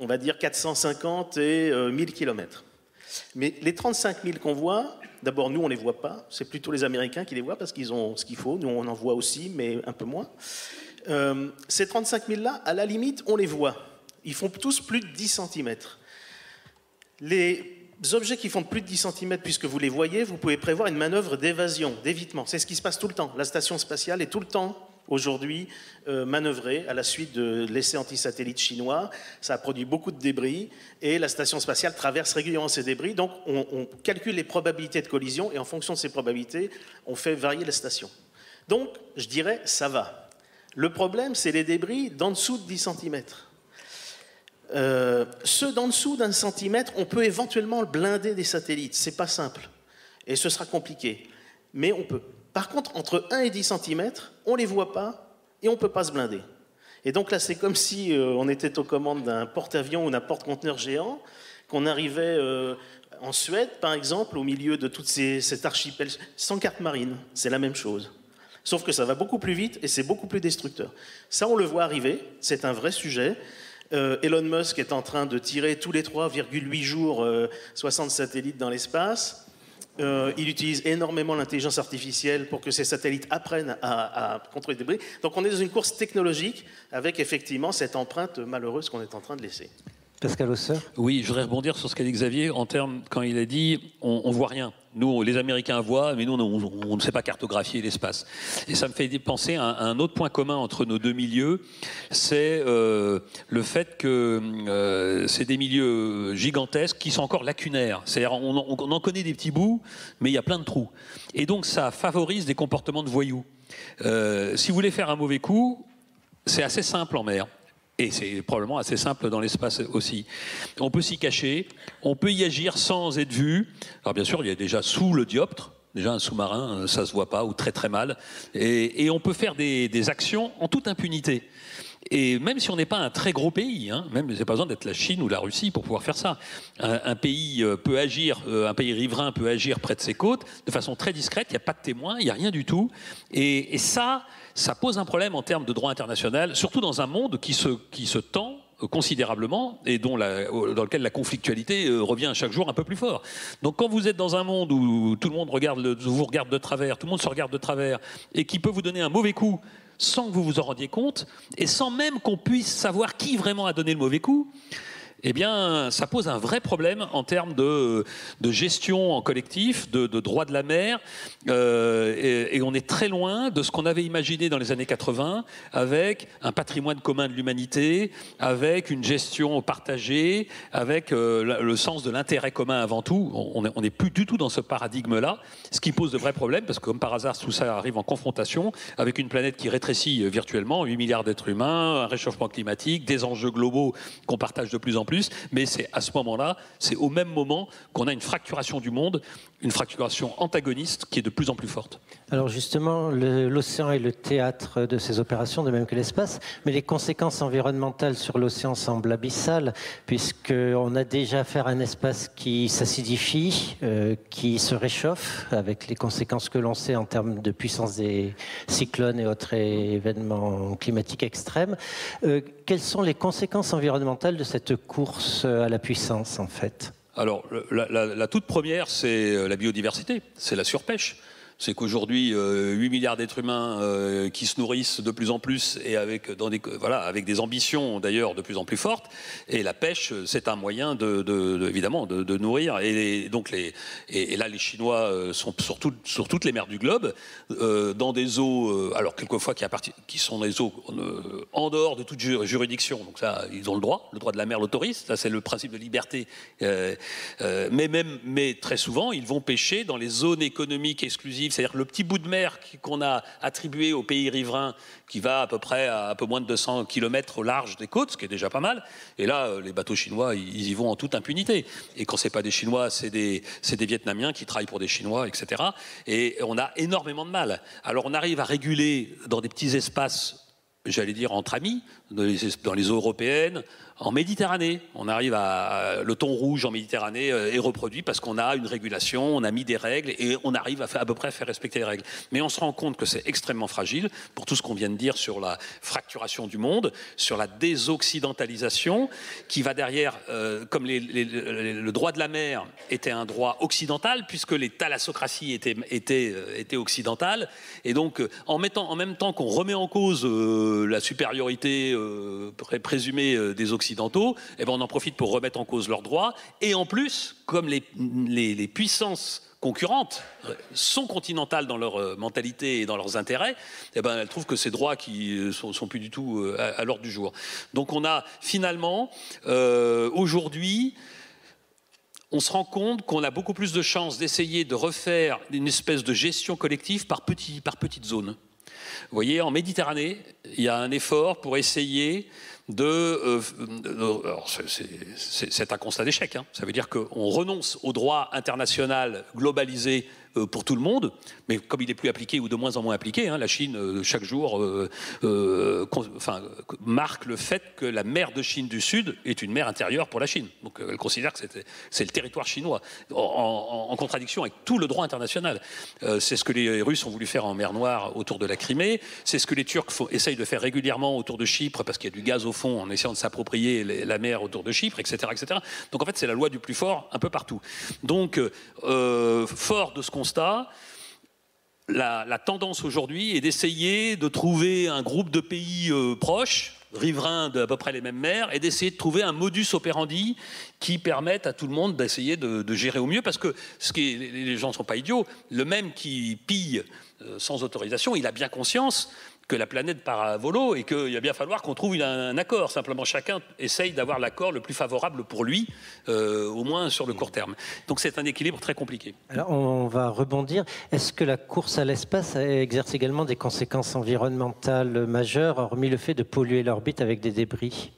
on va dire, 450 et 1000 km. Mais les 35 000 qu'on voit, d'abord, nous, on ne les voit pas. C'est plutôt les Américains qui les voient parce qu'ils ont ce qu'il faut. Nous, on en voit aussi, mais un peu moins. Ces 35 000-là, à la limite, on les voit. Ils font tous plus de 10 cm. Les objets qui font plus de 10 cm, puisque vous les voyez, vous pouvez prévoir une manœuvre d'évasion, d'évitement. C'est ce qui se passe tout le temps. La station spatiale est tout le temps, aujourd'hui, manœuvrée à la suite de l'essai anti-satellite chinois. Ça a produit beaucoup de débris et la station spatiale traverse régulièrement ces débris. Donc, on calcule les probabilités de collision et en fonction de ces probabilités, on fait varier la station. Donc, je dirais, ça va. Le problème, c'est les débris d'en dessous de 10 cm. Ceux d'en dessous d'un centimètre, on peut éventuellement blinder des satellites. C'est pas simple. Et ce sera compliqué. Mais on peut. Par contre, entre 1 et 10 cm, on ne les voit pas et on ne peut pas se blinder. Et donc là, c'est comme si on était aux commandes d'un porte-avions ou d'un porte-conteneur géant, qu'on arrivait en Suède, par exemple, au milieu de toute cet archipel, sans carte marine. C'est la même chose. Sauf que ça va beaucoup plus vite et c'est beaucoup plus destructeur. Ça, on le voit arriver. C'est un vrai sujet. Elon Musk est en train de tirer tous les 3,8 jours 60 satellites dans l'espace. Il utilise énormément l'intelligence artificielle pour que ces satellites apprennent à contrôler les débris. Donc on est dans une course technologique avec effectivement cette empreinte malheureuse qu'on est en train de laisser. Pascal Hausseur. Oui, je voudrais rebondir sur ce qu'a dit Xavier en termes, quand il a dit on voit rien. Nous, les Américains voient, mais nous, on ne sait pas cartographier l'espace. Et ça me fait penser à un autre point commun entre nos deux milieux, c'est le fait que c'est des milieux gigantesques qui sont encore lacunaires. C'est-à-dire, on en connaît des petits bouts, mais il y a plein de trous. Et donc, ça favorise des comportements de voyous. Si vous voulez faire un mauvais coup, c'est assez simple en mer. Et c'est probablement assez simple dans l'espace aussi. On peut s'y cacher, on peut y agir sans être vu. Alors bien sûr, il y a déjà sous le dioptre, déjà un sous-marin, ça se voit pas ou très très mal. Et on peut faire des actions en toute impunité. Et même si on n'est pas un très gros pays, hein, même c'est pas besoin d'être la Chine ou la Russie pour pouvoir faire ça. Un pays peut agir, un pays riverain peut agir près de ses côtes de façon très discrète. Il n'y a pas de témoins, il n'y a rien du tout. Et ça pose un problème en termes de droit international, surtout dans un monde qui se tend considérablement et dans lequel la conflictualité revient chaque jour un peu plus fort. Donc quand vous êtes dans un monde où tout le monde vous regarde de travers, tout le monde se regarde de travers et qui peut vous donner un mauvais coup sans que vous vous en rendiez compte et sans même qu'on puisse savoir qui vraiment a donné le mauvais coup, eh bien, ça pose un vrai problème en termes de gestion en collectif, de droit de la mer, et on est très loin de ce qu'on avait imaginé dans les années 80, avec un patrimoine commun de l'humanité, avec une gestion partagée, avec le sens de l'intérêt commun avant tout. On n'est plus du tout dans ce paradigme-là, ce qui pose de vrais problèmes, parce que comme par hasard, tout ça arrive en confrontation avec une planète qui rétrécit virtuellement, 8 milliards d'êtres humains, un réchauffement climatique, des enjeux globaux qu'on partage de plus en plus. Mais c'est à ce moment-là, c'est au même moment qu'on a une fracturation du monde, une fracturation antagoniste qui est de plus en plus forte. Alors justement, l'océan est le théâtre de ces opérations, de même que l'espace, mais les conséquences environnementales sur l'océan semblent abyssales, puisqu'on a déjà affaire à un espace qui s'acidifie, qui se réchauffe, avec les conséquences que l'on sait en termes de puissance des cyclones et autres événements climatiques extrêmes. Quelles sont les conséquences environnementales de cette course à la puissance, en fait ? Alors, la toute première, c'est la biodiversité, c'est la surpêche. C'est qu'aujourd'hui, 8 milliards d'êtres humains qui se nourrissent de plus en plus et avec des ambitions d'ailleurs de plus en plus fortes. Et la pêche, c'est un moyen évidemment de nourrir. Et là, les Chinois sont sur toutes les mers du globe, dans des eaux, alors quelquefois qui sont des eaux en dehors de toute juridiction. Donc ça, ils ont le droit de la mer l'autorise. Ça, c'est le principe de liberté. Mais très souvent, ils vont pêcher dans les zones économiques exclusives. C'est-à-dire le petit bout de mer qu'on a attribué aux pays riverains, qui va à peu près à un peu moins de 200 km au large des côtes, ce qui est déjà pas mal. Et là, les bateaux chinois, ils y vont en toute impunité. Et quand c'est pas des Chinois, c'est des Vietnamiens qui travaillent pour des Chinois, etc. Et on a énormément de mal. Alors on arrive à réguler dans des petits espaces j'allais dire entre amis, dans les eaux européennes, en Méditerranée. On arrive le thon rouge en Méditerranée est reproduit parce qu'on a une régulation, on a mis des règles et on arrive à peu près à faire respecter les règles. Mais on se rend compte que c'est extrêmement fragile pour tout ce qu'on vient de dire sur la fracturation du monde, sur la désoccidentalisation qui va derrière, comme le droit de la mer était un droit occidental puisque les thalassocraties étaient occidentales. Et donc, en même temps qu'on remet en cause la supériorité présumée des Occidentaux, eh ben on en profite pour remettre en cause leurs droits. Et en plus, comme les puissances concurrentes sont continentales dans leur mentalité et dans leurs intérêts, eh ben elles trouvent que ces droits qui sont plus du tout à l'ordre du jour. Donc on a finalement, aujourd'hui, on se rend compte qu'on a beaucoup plus de chances d'essayer de refaire une espèce de gestion collective par petites zones. Vous voyez, en Méditerranée, il y a un effort pour essayer c'est un constat d'échec. Hein. Ça veut dire qu'on renonce au droit international globalisé pour tout le monde, mais comme il n'est plus appliqué ou de moins en moins appliqué, hein, la Chine, chaque jour, marque le fait que la mer de Chine du Sud est une mer intérieure pour la Chine. Donc elle considère que c'est le territoire chinois, en contradiction avec tout le droit international. C'est ce que les Russes ont voulu faire en mer Noire autour de la Crimée, c'est ce que les Turcs essayent de faire régulièrement autour de Chypre, parce qu'il y a du gaz au fond, en essayant de s'approprier la mer autour de Chypre, etc., etc. Donc en fait, c'est la loi du plus fort un peu partout. Donc, fort de ce constat, la tendance aujourd'hui est d'essayer de trouver un groupe de pays proches, riverains d'à peu près les mêmes mers, et d'essayer de trouver un modus operandi qui permette à tout le monde d'essayer de gérer au mieux, parce que les gens ne sont pas idiots, le même qui pille sans autorisation, il a bien conscience que la planète part à volo et qu'il va bien falloir qu'on trouve un accord. Simplement, chacun essaye d'avoir l'accord le plus favorable pour lui, au moins sur le court terme. Donc c'est un équilibre très compliqué. Alors on va rebondir. Est-ce que la course à l'espace exerce également des conséquences environnementales majeures, hormis le fait de polluer l'orbite avec des débris ?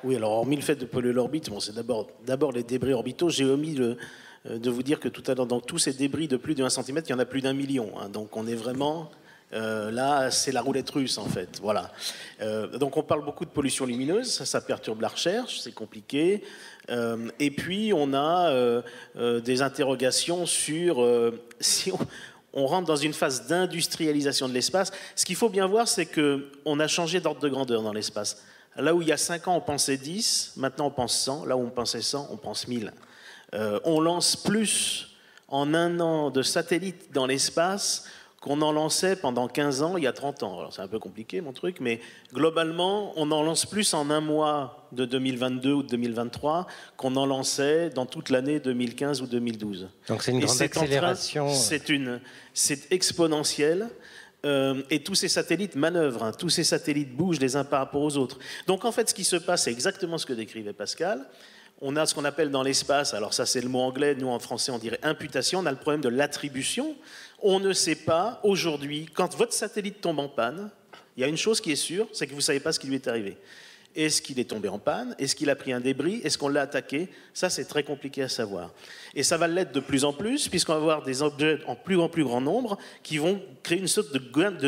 Oui, alors hormis le fait de polluer l'orbite, bon, c'est d'abord les débris orbitaux. J'ai omis de vous dire que tout à l'heure, dans tous ces débris de plus de 1 cm, il y en a plus d'1 million. Hein, donc on est vraiment... là, c'est la roulette russe, en fait. Voilà. Donc, on parle beaucoup de pollution lumineuse. Ça perturbe la recherche, c'est compliqué. Et puis, on a des interrogations sur si on rentre dans une phase d'industrialisation de l'espace. Ce qu'il faut bien voir, c'est qu'on a changé d'ordre de grandeur dans l'espace. Là où il y a 5 ans, on pensait 10, maintenant on pense 100. Là où on pensait 100, on pense 1000. On lance plus en 1 an de satellites dans l'espace qu'on en lançait pendant 15 ans, il y a 30 ans. Alors c'est un peu compliqué mon truc, mais globalement, on en lance plus en 1 mois de 2022 ou de 2023 qu'on en lançait dans toute l'année 2015 ou 2012. Donc c'est une grande accélération. C'est exponentiel. Et tous ces satellites manœuvrent, hein, tous ces satellites bougent les uns par rapport aux autres. Donc en fait, ce qui se passe, c'est exactement ce que décrivait Pascal. On a ce qu'on appelle dans l'espace, alors ça c'est le mot anglais, nous en français on dirait imputation, on a le problème de l'attribution. On ne sait pas aujourd'hui, quand votre satellite tombe en panne, il y a une chose qui est sûre, c'est que vous ne savez pas ce qui lui est arrivé. Est-ce qu'il est tombé en panne? Est-ce qu'il a pris un débris? Est-ce qu'on l'a attaqué? Ça, c'est très compliqué à savoir. Et ça va l'être de plus en plus, puisqu'on va avoir des objets en plus grand nombre qui vont créer une sorte de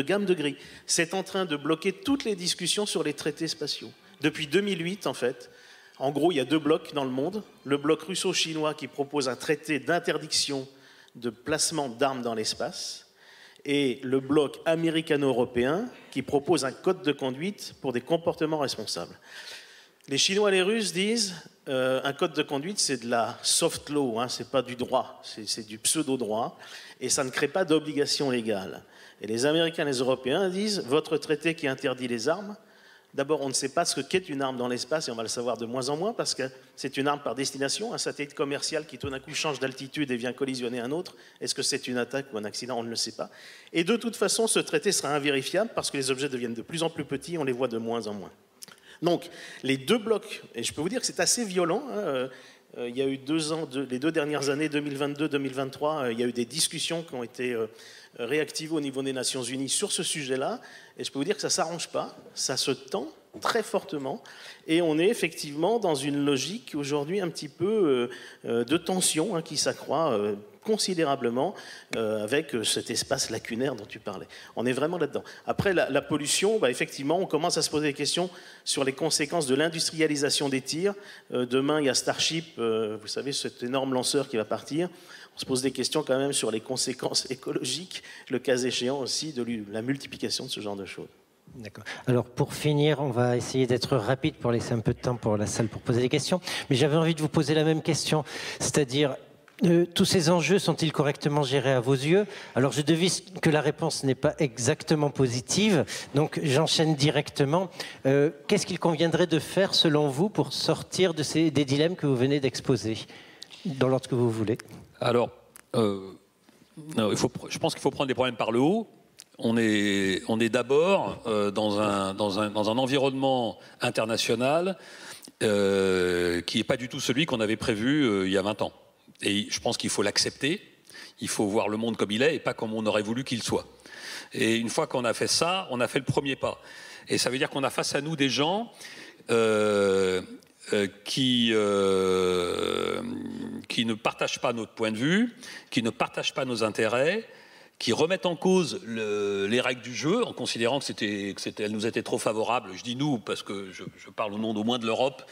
gamme de gris. C'est en train de bloquer toutes les discussions sur les traités spatiaux. Depuis 2008, en fait, en gros, il y a 2 blocs dans le monde. Le bloc russo-chinois qui propose un traité d'interdiction de placement d'armes dans l'espace, et le bloc américano-européen qui propose un code de conduite pour des comportements responsables. Les Chinois et les Russes disent un code de conduite, c'est de la soft law, hein, c'est pas du droit, c'est du pseudo-droit, et ça ne crée pas d'obligation légale. Et les Américains et les Européens disent votre traité qui interdit les armes, d'abord, on ne sait pas ce qu'est une arme dans l'espace, et on va le savoir de moins en moins, parce que c'est une arme par destination, un satellite commercial qui tout d'un coup change d'altitude et vient collisionner un autre. Est-ce que c'est une attaque ou un accident? On ne le sait pas. Et de toute façon, ce traité sera invérifiable, parce que les objets deviennent de plus en plus petits, on les voit de moins en moins. Donc, les 2 blocs, et je peux vous dire que c'est assez violent, hein, il y a eu 2 ans, les 2 dernières années, 2022-2023, il y a eu des discussions qui ont été réactivées au niveau des Nations Unies sur ce sujet-là. Et je peux vous dire que ça ne s'arrange pas, ça se tend, très fortement, et on est effectivement dans une logique aujourd'hui un petit peu de tension qui s'accroît considérablement avec cet espace lacunaire dont tu parlais. On est vraiment là-dedans. Après, la pollution, effectivement, on commence à se poser des questions sur les conséquences de l'industrialisation des tirs. Demain, il y a Starship, vous savez, cet énorme lanceur qui va partir. On se pose des questions quand même sur les conséquences écologiques, le cas échéant aussi de la multiplication de ce genre de choses. D'accord. Alors pour finir, on va essayer d'être rapide pour laisser un peu de temps pour la salle pour poser des questions. Mais j'avais envie de vous poser la même question, c'est-à-dire tous ces enjeux sont-ils correctement gérés à vos yeux? Alors je devine que la réponse n'est pas exactement positive, donc j'enchaîne directement. Qu'est-ce qu'il conviendrait de faire selon vous pour sortir des dilemmes que vous venez d'exposer, dans l'ordre que vous voulez? Alors, je pense qu'il faut prendre les problèmes par le haut. On est d'abord dans un environnement international qui n'est pas du tout celui qu'on avait prévu il y a 20 ans. Et je pense qu'il faut l'accepter. Il faut voir le monde comme il est et pas comme on aurait voulu qu'il soit. Et une fois qu'on a fait ça, on a fait le premier pas. Et ça veut dire qu'on a face à nous des gens qui ne partagent pas notre point de vue, qui ne partagent pas nos intérêts, qui remettent en cause les règles du jeu en considérant qu'elles nous étaient trop favorables. Je dis nous parce que je parle au nom au moins de l'Europe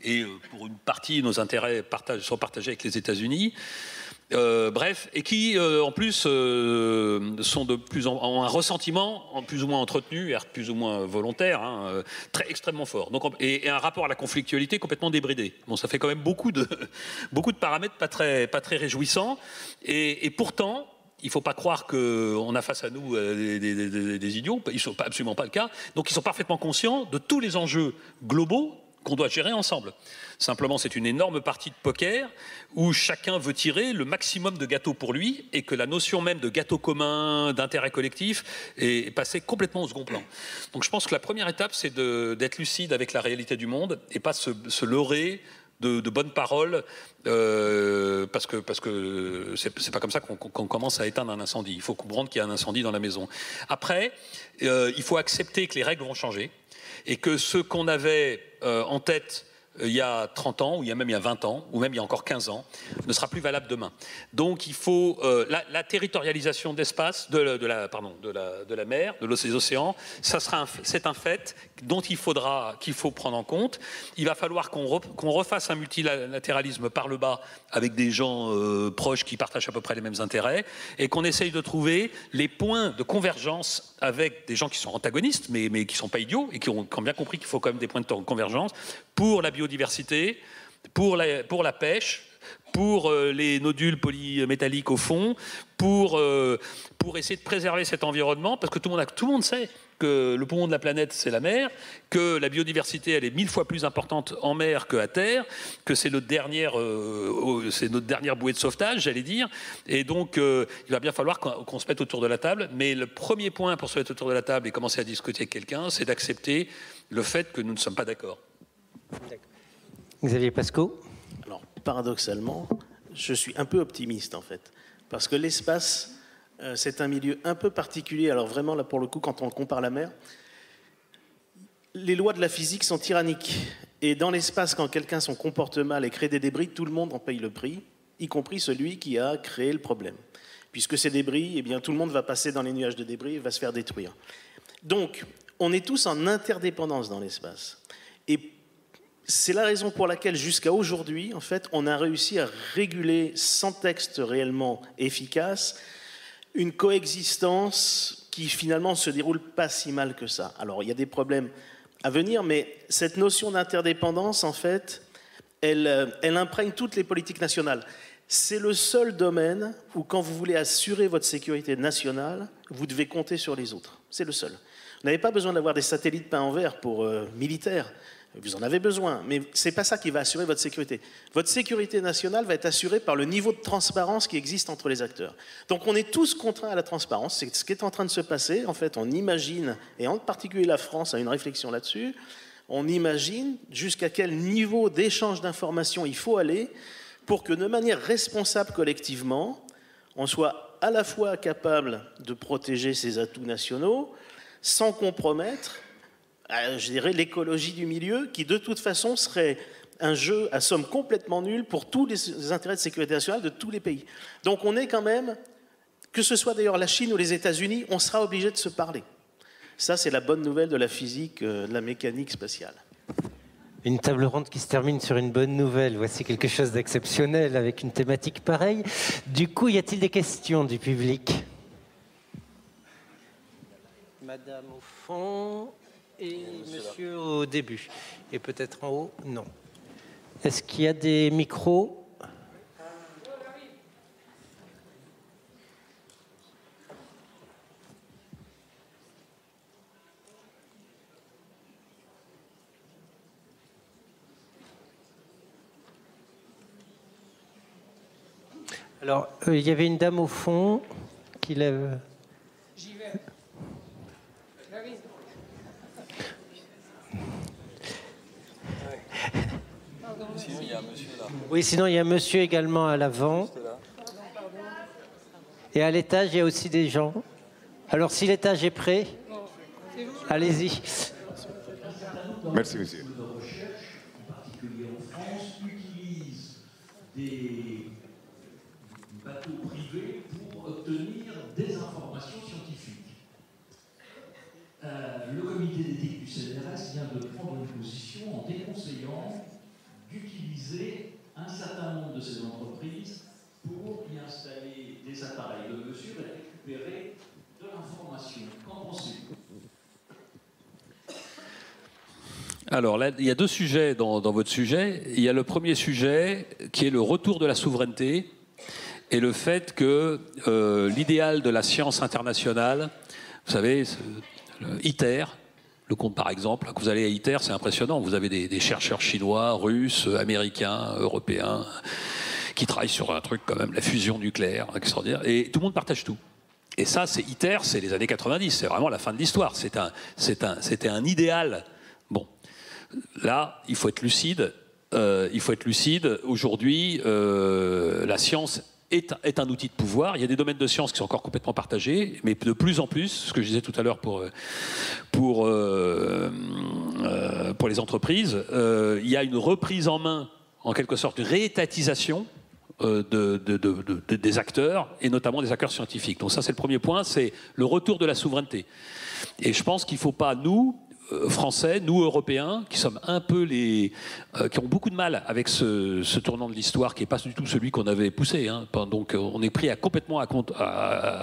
et pour une partie nos intérêts sont partagés avec les États-Unis. Bref, et qui en plus ont un ressentiment plus ou moins entretenu, plus ou moins volontaire, extrêmement fort. Donc, et un rapport à la conflictualité complètement débridé. Bon, ça fait quand même beaucoup de paramètres pas très réjouissants. Et pourtant, il ne faut pas croire qu'on a face à nous des idiots. Ils ne sont absolument pas le cas. Donc ils sont parfaitement conscients de tous les enjeux globaux qu'on doit gérer ensemble. Simplement, c'est une énorme partie de poker où chacun veut tirer le maximum de gâteaux pour lui et que la notion même de gâteau commun, d'intérêt collectif est passée complètement au second plan. Donc je pense que la première étape, c'est d'être lucide avec la réalité du monde et pas se leurrer de bonnes paroles parce que c'est pas comme ça qu'on commence à éteindre un incendie. Il faut comprendre qu'il y a un incendie dans la maison. Après, il faut accepter que les règles vont changer et que ce qu'on avait en tête il y a 30 ans, ou il y a 20 ans, ou même il y a encore 15 ans, ne sera plus valable demain. Donc il faut la territorialisation d'espace, de la mer, des océans, c'est un fait qu'il faut prendre en compte. Il va falloir qu'on refasse un multilatéralisme par le bas avec des gens proches qui partagent à peu près les mêmes intérêts et qu'on essaye de trouver les points de convergence avec des gens qui sont antagonistes mais qui ne sont pas idiots et qui ont bien compris qu'il faut quand même des points de convergence pour la biodiversité, pour la pêche, pour les nodules polymétalliques au fond, pour essayer de préserver cet environnement, parce que tout le monde sait que le poumon de la planète, c'est la mer, que la biodiversité, elle est 1000 fois plus importante en mer qu'à terre, que c'est notre dernière bouée de sauvetage, j'allais dire. Et donc, il va bien falloir qu'on se mette autour de la table. Mais le premier point pour se mettre autour de la table et commencer à discuter avec quelqu'un, c'est d'accepter le fait que nous ne sommes pas d'accord. Xavier Pasco. Alors, paradoxalement, je suis un peu optimiste, en fait. Parce que l'espace, c'est un milieu un peu particulier. Alors vraiment, là, pour le coup, quand on le compare à la mer, les lois de la physique sont tyranniques. Et dans l'espace, quand quelqu'un se comporte mal et crée des débris, tout le monde en paye le prix, y compris celui qui a créé le problème. Puisque ces débris, eh bien, tout le monde va passer dans les nuages de débris et va se faire détruire. Donc, on est tous en interdépendance dans l'espace. Et c'est la raison pour laquelle, jusqu'à aujourd'hui, en fait, on a réussi à réguler, sans texte réellement efficace, une coexistence qui, finalement, ne se déroule pas si mal que ça. Alors, il y a des problèmes à venir, mais cette notion d'interdépendance, en fait, elle imprègne toutes les politiques nationales. C'est le seul domaine où, quand vous voulez assurer votre sécurité nationale, vous devez compter sur les autres. C'est le seul. Vous n'avez pas besoin d'avoir des satellites peints en vert pour militaires. Vous en avez besoin, mais ce n'est pas ça qui va assurer votre sécurité. Votre sécurité nationale va être assurée par le niveau de transparence qui existe entre les acteurs. Donc on est tous contraints à la transparence, c'est ce qui est en train de se passer. En fait, on imagine, et en particulier la France a une réflexion là-dessus, on imagine jusqu'à quel niveau d'échange d'informations il faut aller pour que de manière responsable collectivement, on soit à la fois capable de protéger ses atouts nationaux sans compromettre je dirais, l'écologie du milieu, qui de toute façon serait un jeu à somme complètement nulle pour tous les intérêts de sécurité nationale de tous les pays. Donc on est quand même, que ce soit d'ailleurs la Chine ou les États-Unis, on sera obligé de se parler. Ça, c'est la bonne nouvelle de la physique, de la mécanique spatiale. Une table ronde qui se termine sur une bonne nouvelle. Voici quelque chose d'exceptionnel avec une thématique pareille. Du coup, y a-t-il des questions du public? Madame au fond et monsieur au début. Et peut-être en haut? Non. Est-ce qu'il y a des micros? Alors, il y avait une dame au fond qui lève... J'y vais. J'arrive. Sinon, il y a un monsieur là. Oui, sinon, il y a un monsieur également à l'avant. Et à l'étage, il y a aussi des gens. Alors, si l'étage est prêt, allez-y. Merci, monsieur. Des bateaux privés pour obtenir des informations scientifiques. Le comité d'éthique du CNRS vient de prendre une position en déconseillant d'utiliser un certain nombre de ces entreprises pour y installer des appareils de mesure et récupérer de l'information. Qu'en pensez-vous? Alors là, il y a deux sujets dans votre sujet. Il y a le premier sujet qui est le retour de la souveraineté et le fait que l'idéal de la science internationale, vous savez, ITER, le compte par exemple, quand vous allez à ITER, c'est impressionnant. Vous avez des chercheurs chinois, russes, américains, européens, qui travaillent sur un truc quand même, la fusion nucléaire, extraordinaire, et tout le monde partage tout. Et ça, c'est ITER, c'est les années 90, c'est vraiment la fin de l'histoire. C'était un idéal. Bon. Là, il faut être lucide. Aujourd'hui, la science est un outil de pouvoir. Il y a des domaines de science qui sont encore complètement partagés, mais de plus en plus, ce que je disais tout à l'heure pour les entreprises, il y a une reprise en main, en quelque sorte, une réétatisation des acteurs, et notamment des acteurs scientifiques. Donc ça, c'est le premier point, c'est le retour de la souveraineté. Et je pense qu'il ne faut pas, nous, Français, nous Européens, qui sommes un peu qui ont beaucoup de mal avec ce tournant de l'histoire qui n'est pas du tout celui qu'on avait poussé. Hein. Donc on est pris complètement à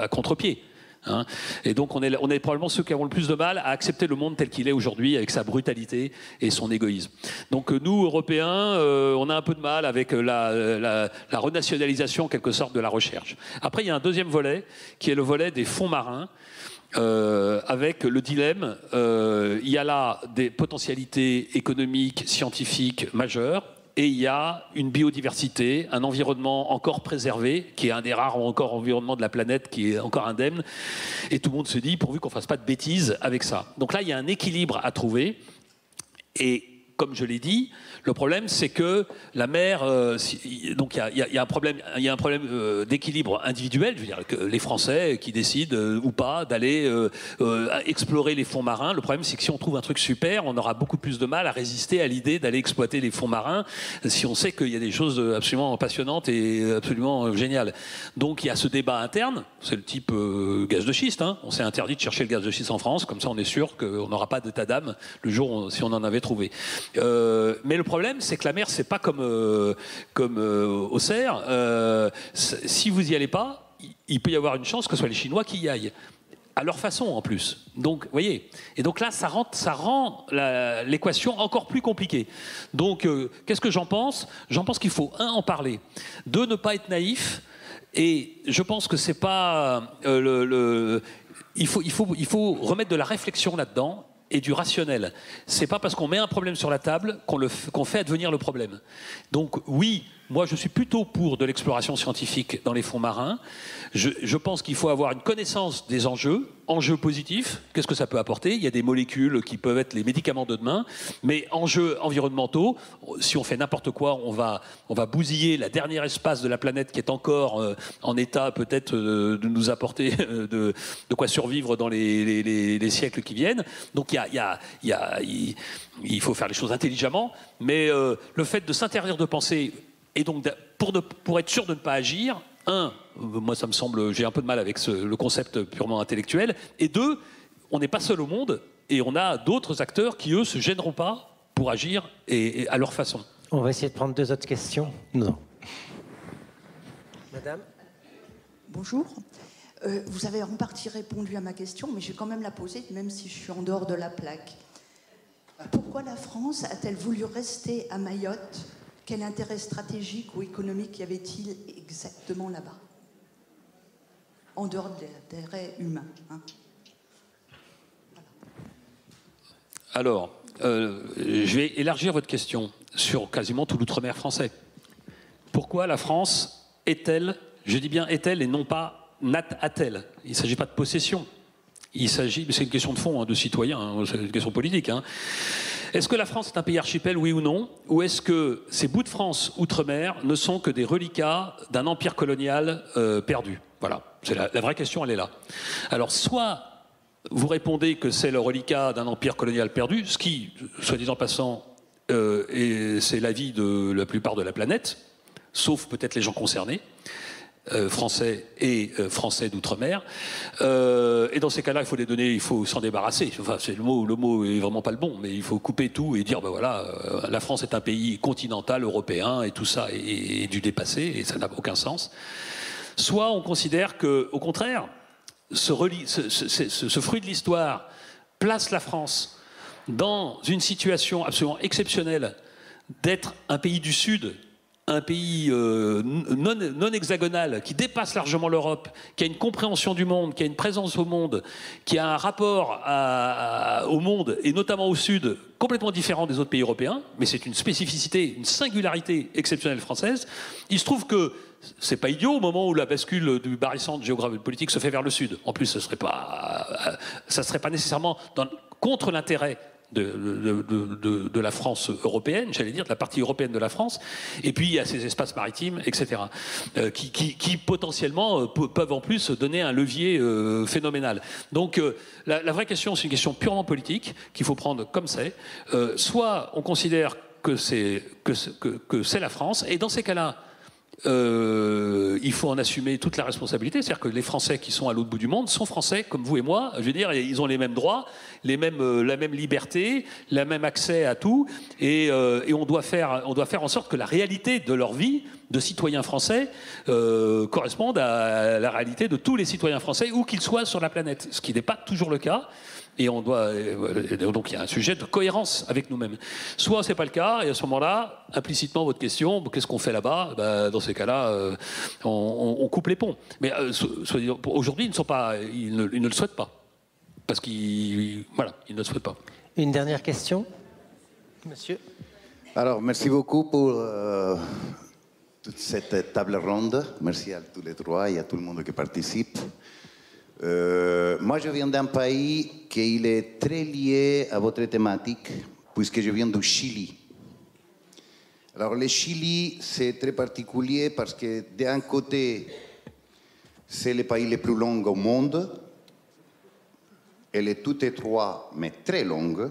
contre-pied. Hein. Et donc on est probablement ceux qui avons le plus de mal à accepter le monde tel qu'il est aujourd'hui, avec sa brutalité et son égoïsme. Donc nous, Européens, on a un peu de mal avec la renationalisation en quelque sorte de la recherche. Après, il y a un deuxième volet, qui est le volet des fonds marins. Avec le dilemme, il y a là des potentialités économiques, scientifiques majeures, et il y a une biodiversité, un environnement encore préservé, qui est un des rares encore environnements de la planète qui est encore indemne, et tout le monde se dit, pourvu qu'on ne fasse pas de bêtises avec ça. Donc là, il y a un équilibre à trouver, et comme je l'ai dit, le problème, c'est que la mer, donc il y a un problème d'équilibre individuel. Je veux dire que les Français qui décident ou pas d'aller explorer les fonds marins. Le problème, c'est que si on trouve un truc super, on aura beaucoup plus de mal à résister à l'idée d'aller exploiter les fonds marins, si on sait qu'il y a des choses absolument passionnantes et absolument géniales. Donc il y a ce débat interne. C'est le type gaz de schiste. Hein. On s'est interdit de chercher le gaz de schiste en France, comme ça on est sûr qu'on n'aura pas d'état d'âme le jour si on en avait trouvé. Mais le problème, c'est que la mer, c'est pas comme Auxerre. Si vous n'y allez pas, il peut y avoir une chance que ce soit les Chinois qui y aillent. À leur façon, en plus. Donc, vous voyez. Et donc là, ça rend l'équation encore plus compliquée. Donc, qu'est-ce que j'en pense? J'en pense qu'il faut, en parler. Deux, ne pas être naïf. Et je pense que c'est pas il faut remettre de la réflexion là-dedans et du rationnel. C'est pas parce qu'on met un problème sur la table qu'on fait advenir le problème. Donc oui, moi je suis plutôt pour de l'exploration scientifique dans les fonds marins. Je pense qu'il faut avoir une connaissance des enjeux positifs. Qu'est-ce que ça peut apporter? Il y a des molécules qui peuvent être les médicaments de demain, mais enjeux environnementaux, si on fait n'importe quoi, on va bousiller la dernière espace de la planète qui est encore en état peut-être de nous apporter de quoi survivre dans les siècles qui viennent. Donc il il faut faire les choses intelligemment, mais le fait de s'interdire de penser, et donc pour être sûr de ne pas agir, moi ça me semble, j'ai un peu de mal avec le concept purement intellectuel, et deux, on n'est pas seul au monde, et on a d'autres acteurs qui, eux, se gêneront pas pour agir et à leur façon. On va essayer de prendre 2 autres questions. Non. Madame ? Bonjour. Vous avez en partie répondu à ma question, mais je vais quand même la poser, même si je suis en dehors de la plaque. Pourquoi la France a-t-elle voulu rester à Mayotte? Quel intérêt stratégique ou économique y avait-il exactement là-bas? En dehors de l'intérêt humain. Hein. Voilà. Alors, je vais élargir votre question sur quasiment tout l'outre-mer français. Pourquoi la France est-elle, je dis bien est-elle et non pas a-t-elle? Il ne s'agit pas de possession. C'est une question de fond, hein, de citoyen, hein, c'est une question politique. Hein. Est-ce que la France est un pays archipel, oui ou non? Ou est-ce que ces bouts de France outre-mer ne sont que des reliquats d'un empire colonial perdu? Voilà, c'est la vraie question, elle est là. Alors, soit vous répondez que c'est le reliquat d'un empire colonial perdu, ce qui, soit dit en passant, c'est l'avis de la plupart de la planète, sauf peut-être les gens concernés, français et français d'outre-mer. Et dans ces cas-là, il faut les donner, il faut s'en débarrasser. Enfin, le mot est vraiment pas le bon, mais il faut couper tout et dire, ben voilà, la France est un pays continental, européen, et tout ça est dû dépasser, et ça n'a aucun sens. Soit on considère que, au contraire, ce fruit de l'histoire place la France dans une situation absolument exceptionnelle d'être un pays du Sud, un pays non hexagonal, qui dépasse largement l'Europe, qui a une compréhension du monde, qui a une présence au monde, qui a un rapport au monde, et notamment au Sud, complètement différent des autres pays européens, mais c'est une spécificité, une singularité exceptionnelle française. Il se trouve que c'est pas idiot au moment où la bascule du barycentre géopolitique se fait vers le Sud. En plus, ça serait pas nécessairement contre l'intérêt de la France européenne, j'allais dire, de la partie européenne de la France, et puis il y a ces espaces maritimes, etc., qui potentiellement peuvent en plus donner un levier phénoménal. Donc la vraie question, c'est une question purement politique, qu'il faut prendre comme c'est. Soit on considère que c'est la France, et dans ces cas-là, il faut en assumer toute la responsabilité, c'est-à-dire que les Français qui sont à l'autre bout du monde sont Français comme vous et moi, je veux dire, ils ont les mêmes droits, la même liberté, le même accès à tout, et on doit faire en sorte que la réalité de leur vie de citoyens français corresponde à la réalité de tous les citoyens français, où qu'ils soient sur la planète, ce qui n'est pas toujours le cas. Et donc il y a un sujet de cohérence avec nous-mêmes. Soit c'est pas le cas, et à ce moment-là, implicitement votre question, qu'est-ce qu'on fait là-bas? Dans ces cas-là, on coupe les ponts. Mais aujourd'hui, ils ne le souhaitent pas, parce qu'ils ne le souhaitent pas. Une dernière question, monsieur. Alors, merci beaucoup pour toute cette table ronde. Merci à tous les trois et à tout le monde qui participe. Moi, je viens d'un pays qui est très lié à votre thématique, puisque je viens du Chili. Alors, le Chili, c'est très particulier parce que d'un côté, c'est le pays le plus long au monde. Elle est tout étroit, mais très longue.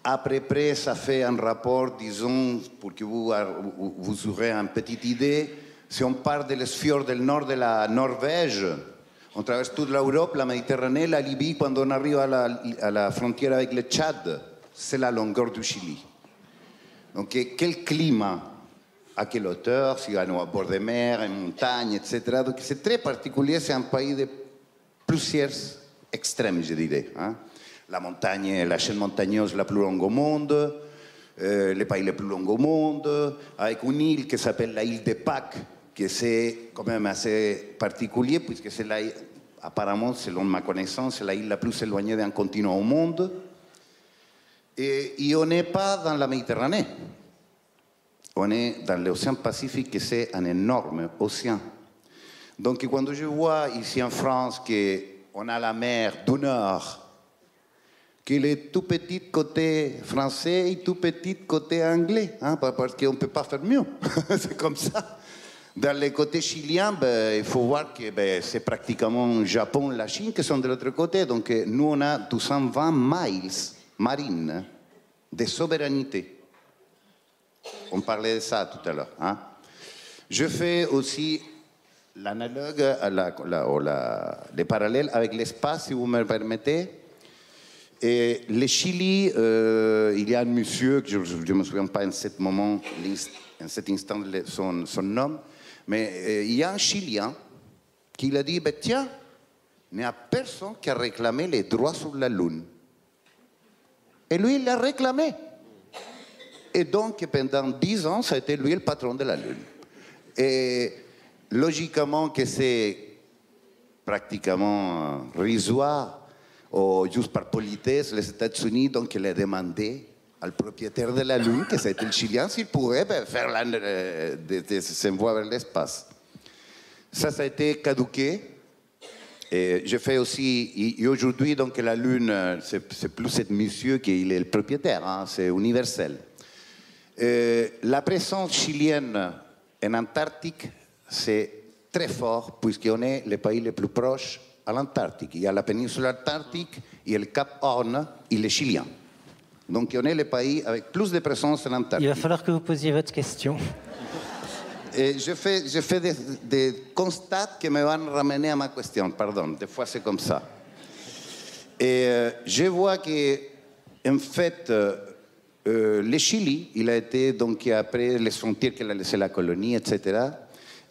À peu près, ça fait un rapport, disons, pour que vous aurez une petite idée, si on part de l'hémisphère du nord de la Norvège, on traverse toute l'Europe, la Méditerranée, la Libye, quand on arrive à la frontière avec le Tchad, c'est la longueur du Chili. Donc, quel climat, à quelle hauteur, si on est au bord de mer, en montagne, etc. Donc, c'est très particulier, c'est un pays de plusieurs extrêmes, je dirais. Hein. La montagne, la chaîne montagneuse la plus longue au monde, le pays le plus long au monde, avec une île qui s'appelle la île de Pâques, que c'est quand même assez particulier, puisque c'est apparemment, selon ma connaissance, c'est la île la plus éloignée d'un continent au monde. Et on n'est pas dans la Méditerranée. On est dans l'océan Pacifique, et c'est un énorme océan. Donc, quand je vois ici en France qu'on a la mer du Nord, qu'il est tout petit côté français et tout petit côté anglais, hein, parce qu'on ne peut pas faire mieux. C'est comme ça. Dans le côté chilien, il faut voir que c'est pratiquement Japon et la Chine qui sont de l'autre côté. Donc nous, on a 220 miles marines de souveraineté. On parlait de ça tout à l'heure. Hein? Je fais aussi l'analogue, les parallèles avec l'espace, si vous me permettez. Et le Chili, il y a un monsieur, que je ne me souviens pas en cet moment, en cet instant, son nom, mais il y a un Chilien qui a dit, tiens, il n'y a personne qui a réclamé les droits sur la Lune. Et lui, il l'a réclamé. Et donc, pendant 10 ans, ça a été lui le patron de la Lune. Et logiquement que c'est pratiquement risoire, ou juste par politesse, les États-Unis, donc, il a demandé al propriétaire de la Lune, que c'était le Chilien, s'il pourrait faire s'envoyer vers l'espace. Ça a été caduqué. Et je fais aussi, et aujourd'hui, donc, la Lune, c'est plus ce monsieur qui est le propriétaire, hein, c'est universel. La présence chilienne en Antarctique, c'est très fort, puisqu'on est le pays le plus proche à l'Antarctique. Il y a la péninsule Antarctique, il y a le Cap Horn, et le Chilien. Donc, on est le pays avec plus de présence en Antarctique. Il va falloir que vous posiez votre question. Et je fais des constats qui me vont ramener à ma question. Pardon, des fois c'est comme ça. Et je vois que, en fait, le Chili, il a été, donc, après les frontières qu'il a laissé la colonie, etc.,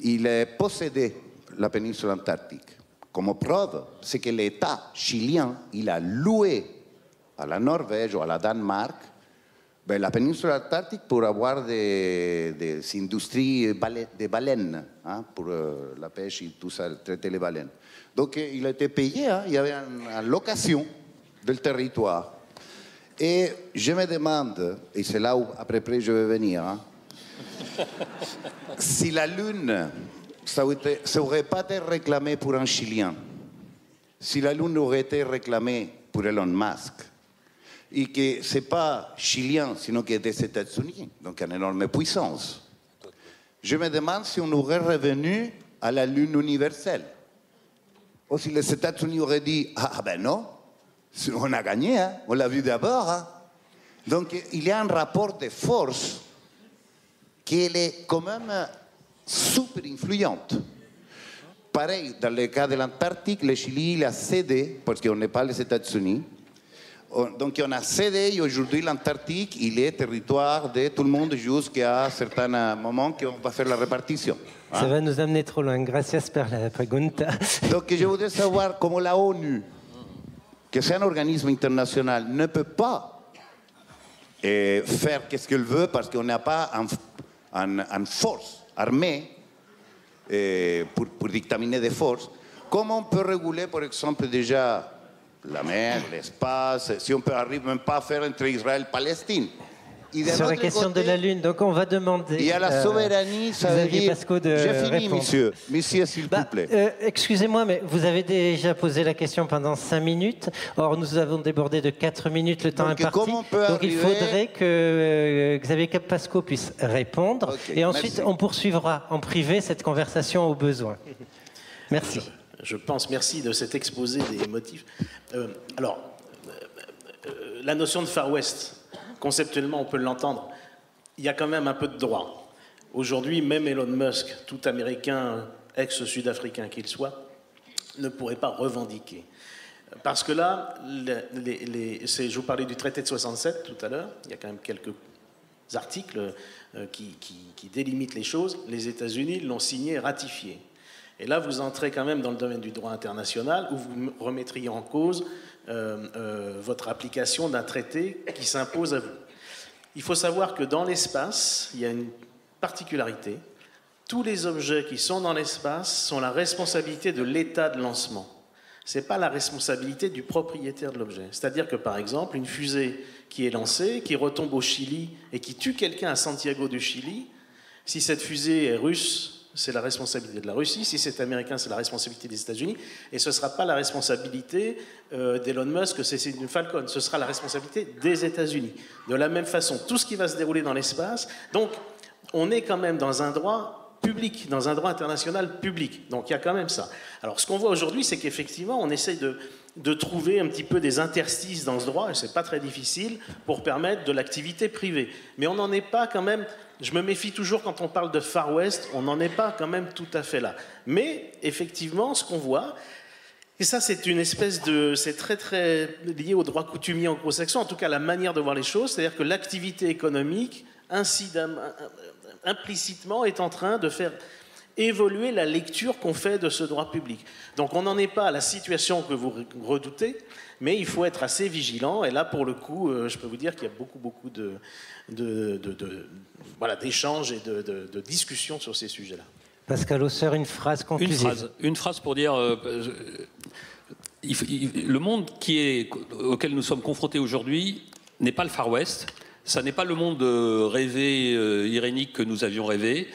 il a possédé la péninsule Antarctique. Comme preuve, c'est que l'État chilien, il a loué à la Norvège ou à la Danemark la péninsule Antarctique pour avoir des industries de baleines, hein, pour la pêche et tout ça, traiter les baleines. Donc il a été payé, hein, il y avait une location du territoire. Et je me demande, et c'est là où après je vais venir, hein, si la Lune, ça n'aurait pas été réclamé pour un Chilien, si la Lune aurait été réclamée pour Elon Musk, et que ce n'est pas chilien, sinon que des États-Unis, donc une énorme puissance. Je me demande si on aurait revenu à la Lune universelle. Ou si les États-Unis auraient dit, ah ben non, on a gagné, hein, on l'a vu d'abord. Hein. Donc il y a un rapport de force qui est quand même super influente. Pareil, dans le cas de l'Antarctique, le Chili il a cédé, parce qu'on n'est pas les États-Unis. Donc on a cédé et aujourd'hui l'Antarctique, il est territoire de tout le monde jusqu'à certains moments qu'on va faire la répartition. Hein? Ça va nous amener trop loin. Gracias per la pregunta. Donc je voudrais savoir comment la ONU, que c'est un organisme international, ne peut pas faire ce qu'elle veut parce qu'on n'a pas une force armée pour dictaminer des forces. Comment on peut réguler, par exemple, déjà la mer, l'espace, si on peut arriver même pas à faire entre Israël et Palestine. Sur la question de la Lune, donc on va demander... Il y a la souveraineté, ça veut dire... J'ai fini, monsieur. Monsieur, s'il vous plaît. Excusez-moi, mais vous avez déjà posé la question pendant 5 minutes. Or, nous avons débordé de 4 minutes le temps imparti. Donc il faudrait que Xavier Pasco puisse répondre. Okay, et ensuite, on poursuivra en privé cette conversation au besoin. Merci. Je pense, merci de cet exposé des motifs. La notion de Far West, conceptuellement, on peut l'entendre. Il y a quand même un peu de droit. Aujourd'hui, même Elon Musk, tout Américain, ex-Sud-Africain qu'il soit, ne pourrait pas revendiquer. Parce que là, je vous parlais du traité de 67 tout à l'heure, il y a quand même quelques articles qui délimitent les choses. Les États-Unis l'ont signé et ratifié. Et là, vous entrez quand même dans le domaine du droit international où vous remettriez en cause votre application d'un traité qui s'impose à vous. Il faut savoir que dans l'espace, il y a une particularité. Tous les objets qui sont dans l'espace sont la responsabilité de l'état de lancement. Ce n'est pas la responsabilité du propriétaire de l'objet. C'est-à-dire que, par exemple, une fusée qui est lancée, qui retombe au Chili et qui tue quelqu'un à Santiago du Chili, si cette fusée est russe, c'est la responsabilité de la Russie. Si c'est américain, c'est la responsabilité des États-Unis. Et ce ne sera pas la responsabilité d'Elon Musk, c'est une Falcon. Ce sera la responsabilité des États-Unis. De la même façon, tout ce qui va se dérouler dans l'espace. Donc, on est quand même dans un droit public, dans un droit international public. Donc il y a quand même ça. Alors ce qu'on voit aujourd'hui, c'est qu'effectivement, on essaye de trouver un petit peu des interstices dans ce droit, et c'est pas très difficile, pour permettre de l'activité privée. Mais on n'en est pas quand même, je me méfie toujours quand on parle de Far West, on n'en est pas quand même tout à fait là. Mais effectivement, ce qu'on voit, et ça c'est une espèce de, c'est très très lié au droit coutumier anglo-saxon, en tout cas la manière de voir les choses, c'est-à-dire que l'activité économique, implicitement, est en train de faire évoluer la lecture qu'on fait de ce droit public. Donc on n'en est pas à la situation que vous redoutez, mais il faut être assez vigilant. Et là, pour le coup, je peux vous dire qu'il y a beaucoup d'échanges et de discussions sur ces sujets-là. Pascal Hausser, une phrase conclusive. Une phrase pour dire... le monde auquel nous sommes confrontés aujourd'hui n'est pas le Far West. Ça n'est pas le monde rêvé, irénique que nous avions rêvé.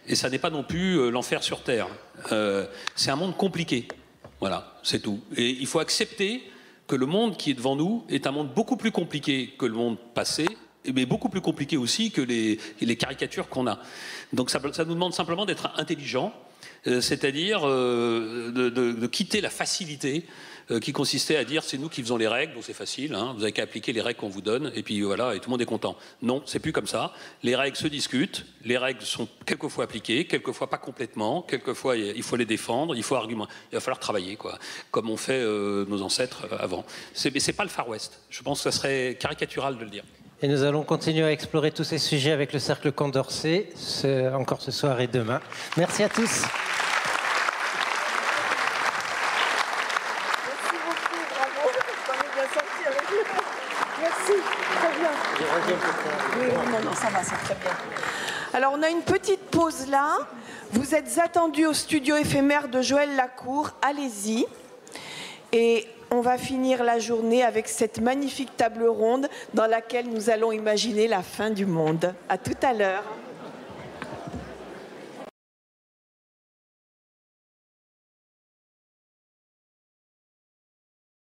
Et ça n'est pas non plus l'enfer sur Terre. C'est un monde compliqué. Voilà, c'est tout. Et il faut accepter que le monde qui est devant nous est un monde beaucoup plus compliqué que le monde passé, mais beaucoup plus compliqué aussi que les caricatures qu'on a. Donc ça nous demande simplement d'être intelligent, c'est-à-dire de quitter la facilité qui consistait à dire c'est nous qui faisons les règles, donc c'est facile, hein, vous n'avez qu'à appliquer les règles qu'on vous donne, et puis voilà, et tout le monde est content. Non, c'est plus comme ça. Les règles se discutent, les règles sont quelquefois appliquées, quelquefois pas complètement, quelquefois il faut les défendre, il faut argumenter, il va falloir travailler, quoi, comme ont fait nos ancêtres avant. Mais c'est pas le Far West. Je pense que ça serait caricatural de le dire. Et nous allons continuer à explorer tous ces sujets avec le Cercle Condorcet, encore ce soir et demain. Merci à tous. Non, ça va, c'est très bien. Alors, on a une petite pause là. Vous êtes attendus au studio éphémère de Joël Lacour. Allez-y. Et on va finir la journée avec cette magnifique table ronde dans laquelle nous allons imaginer la fin du monde. À tout à l'heure.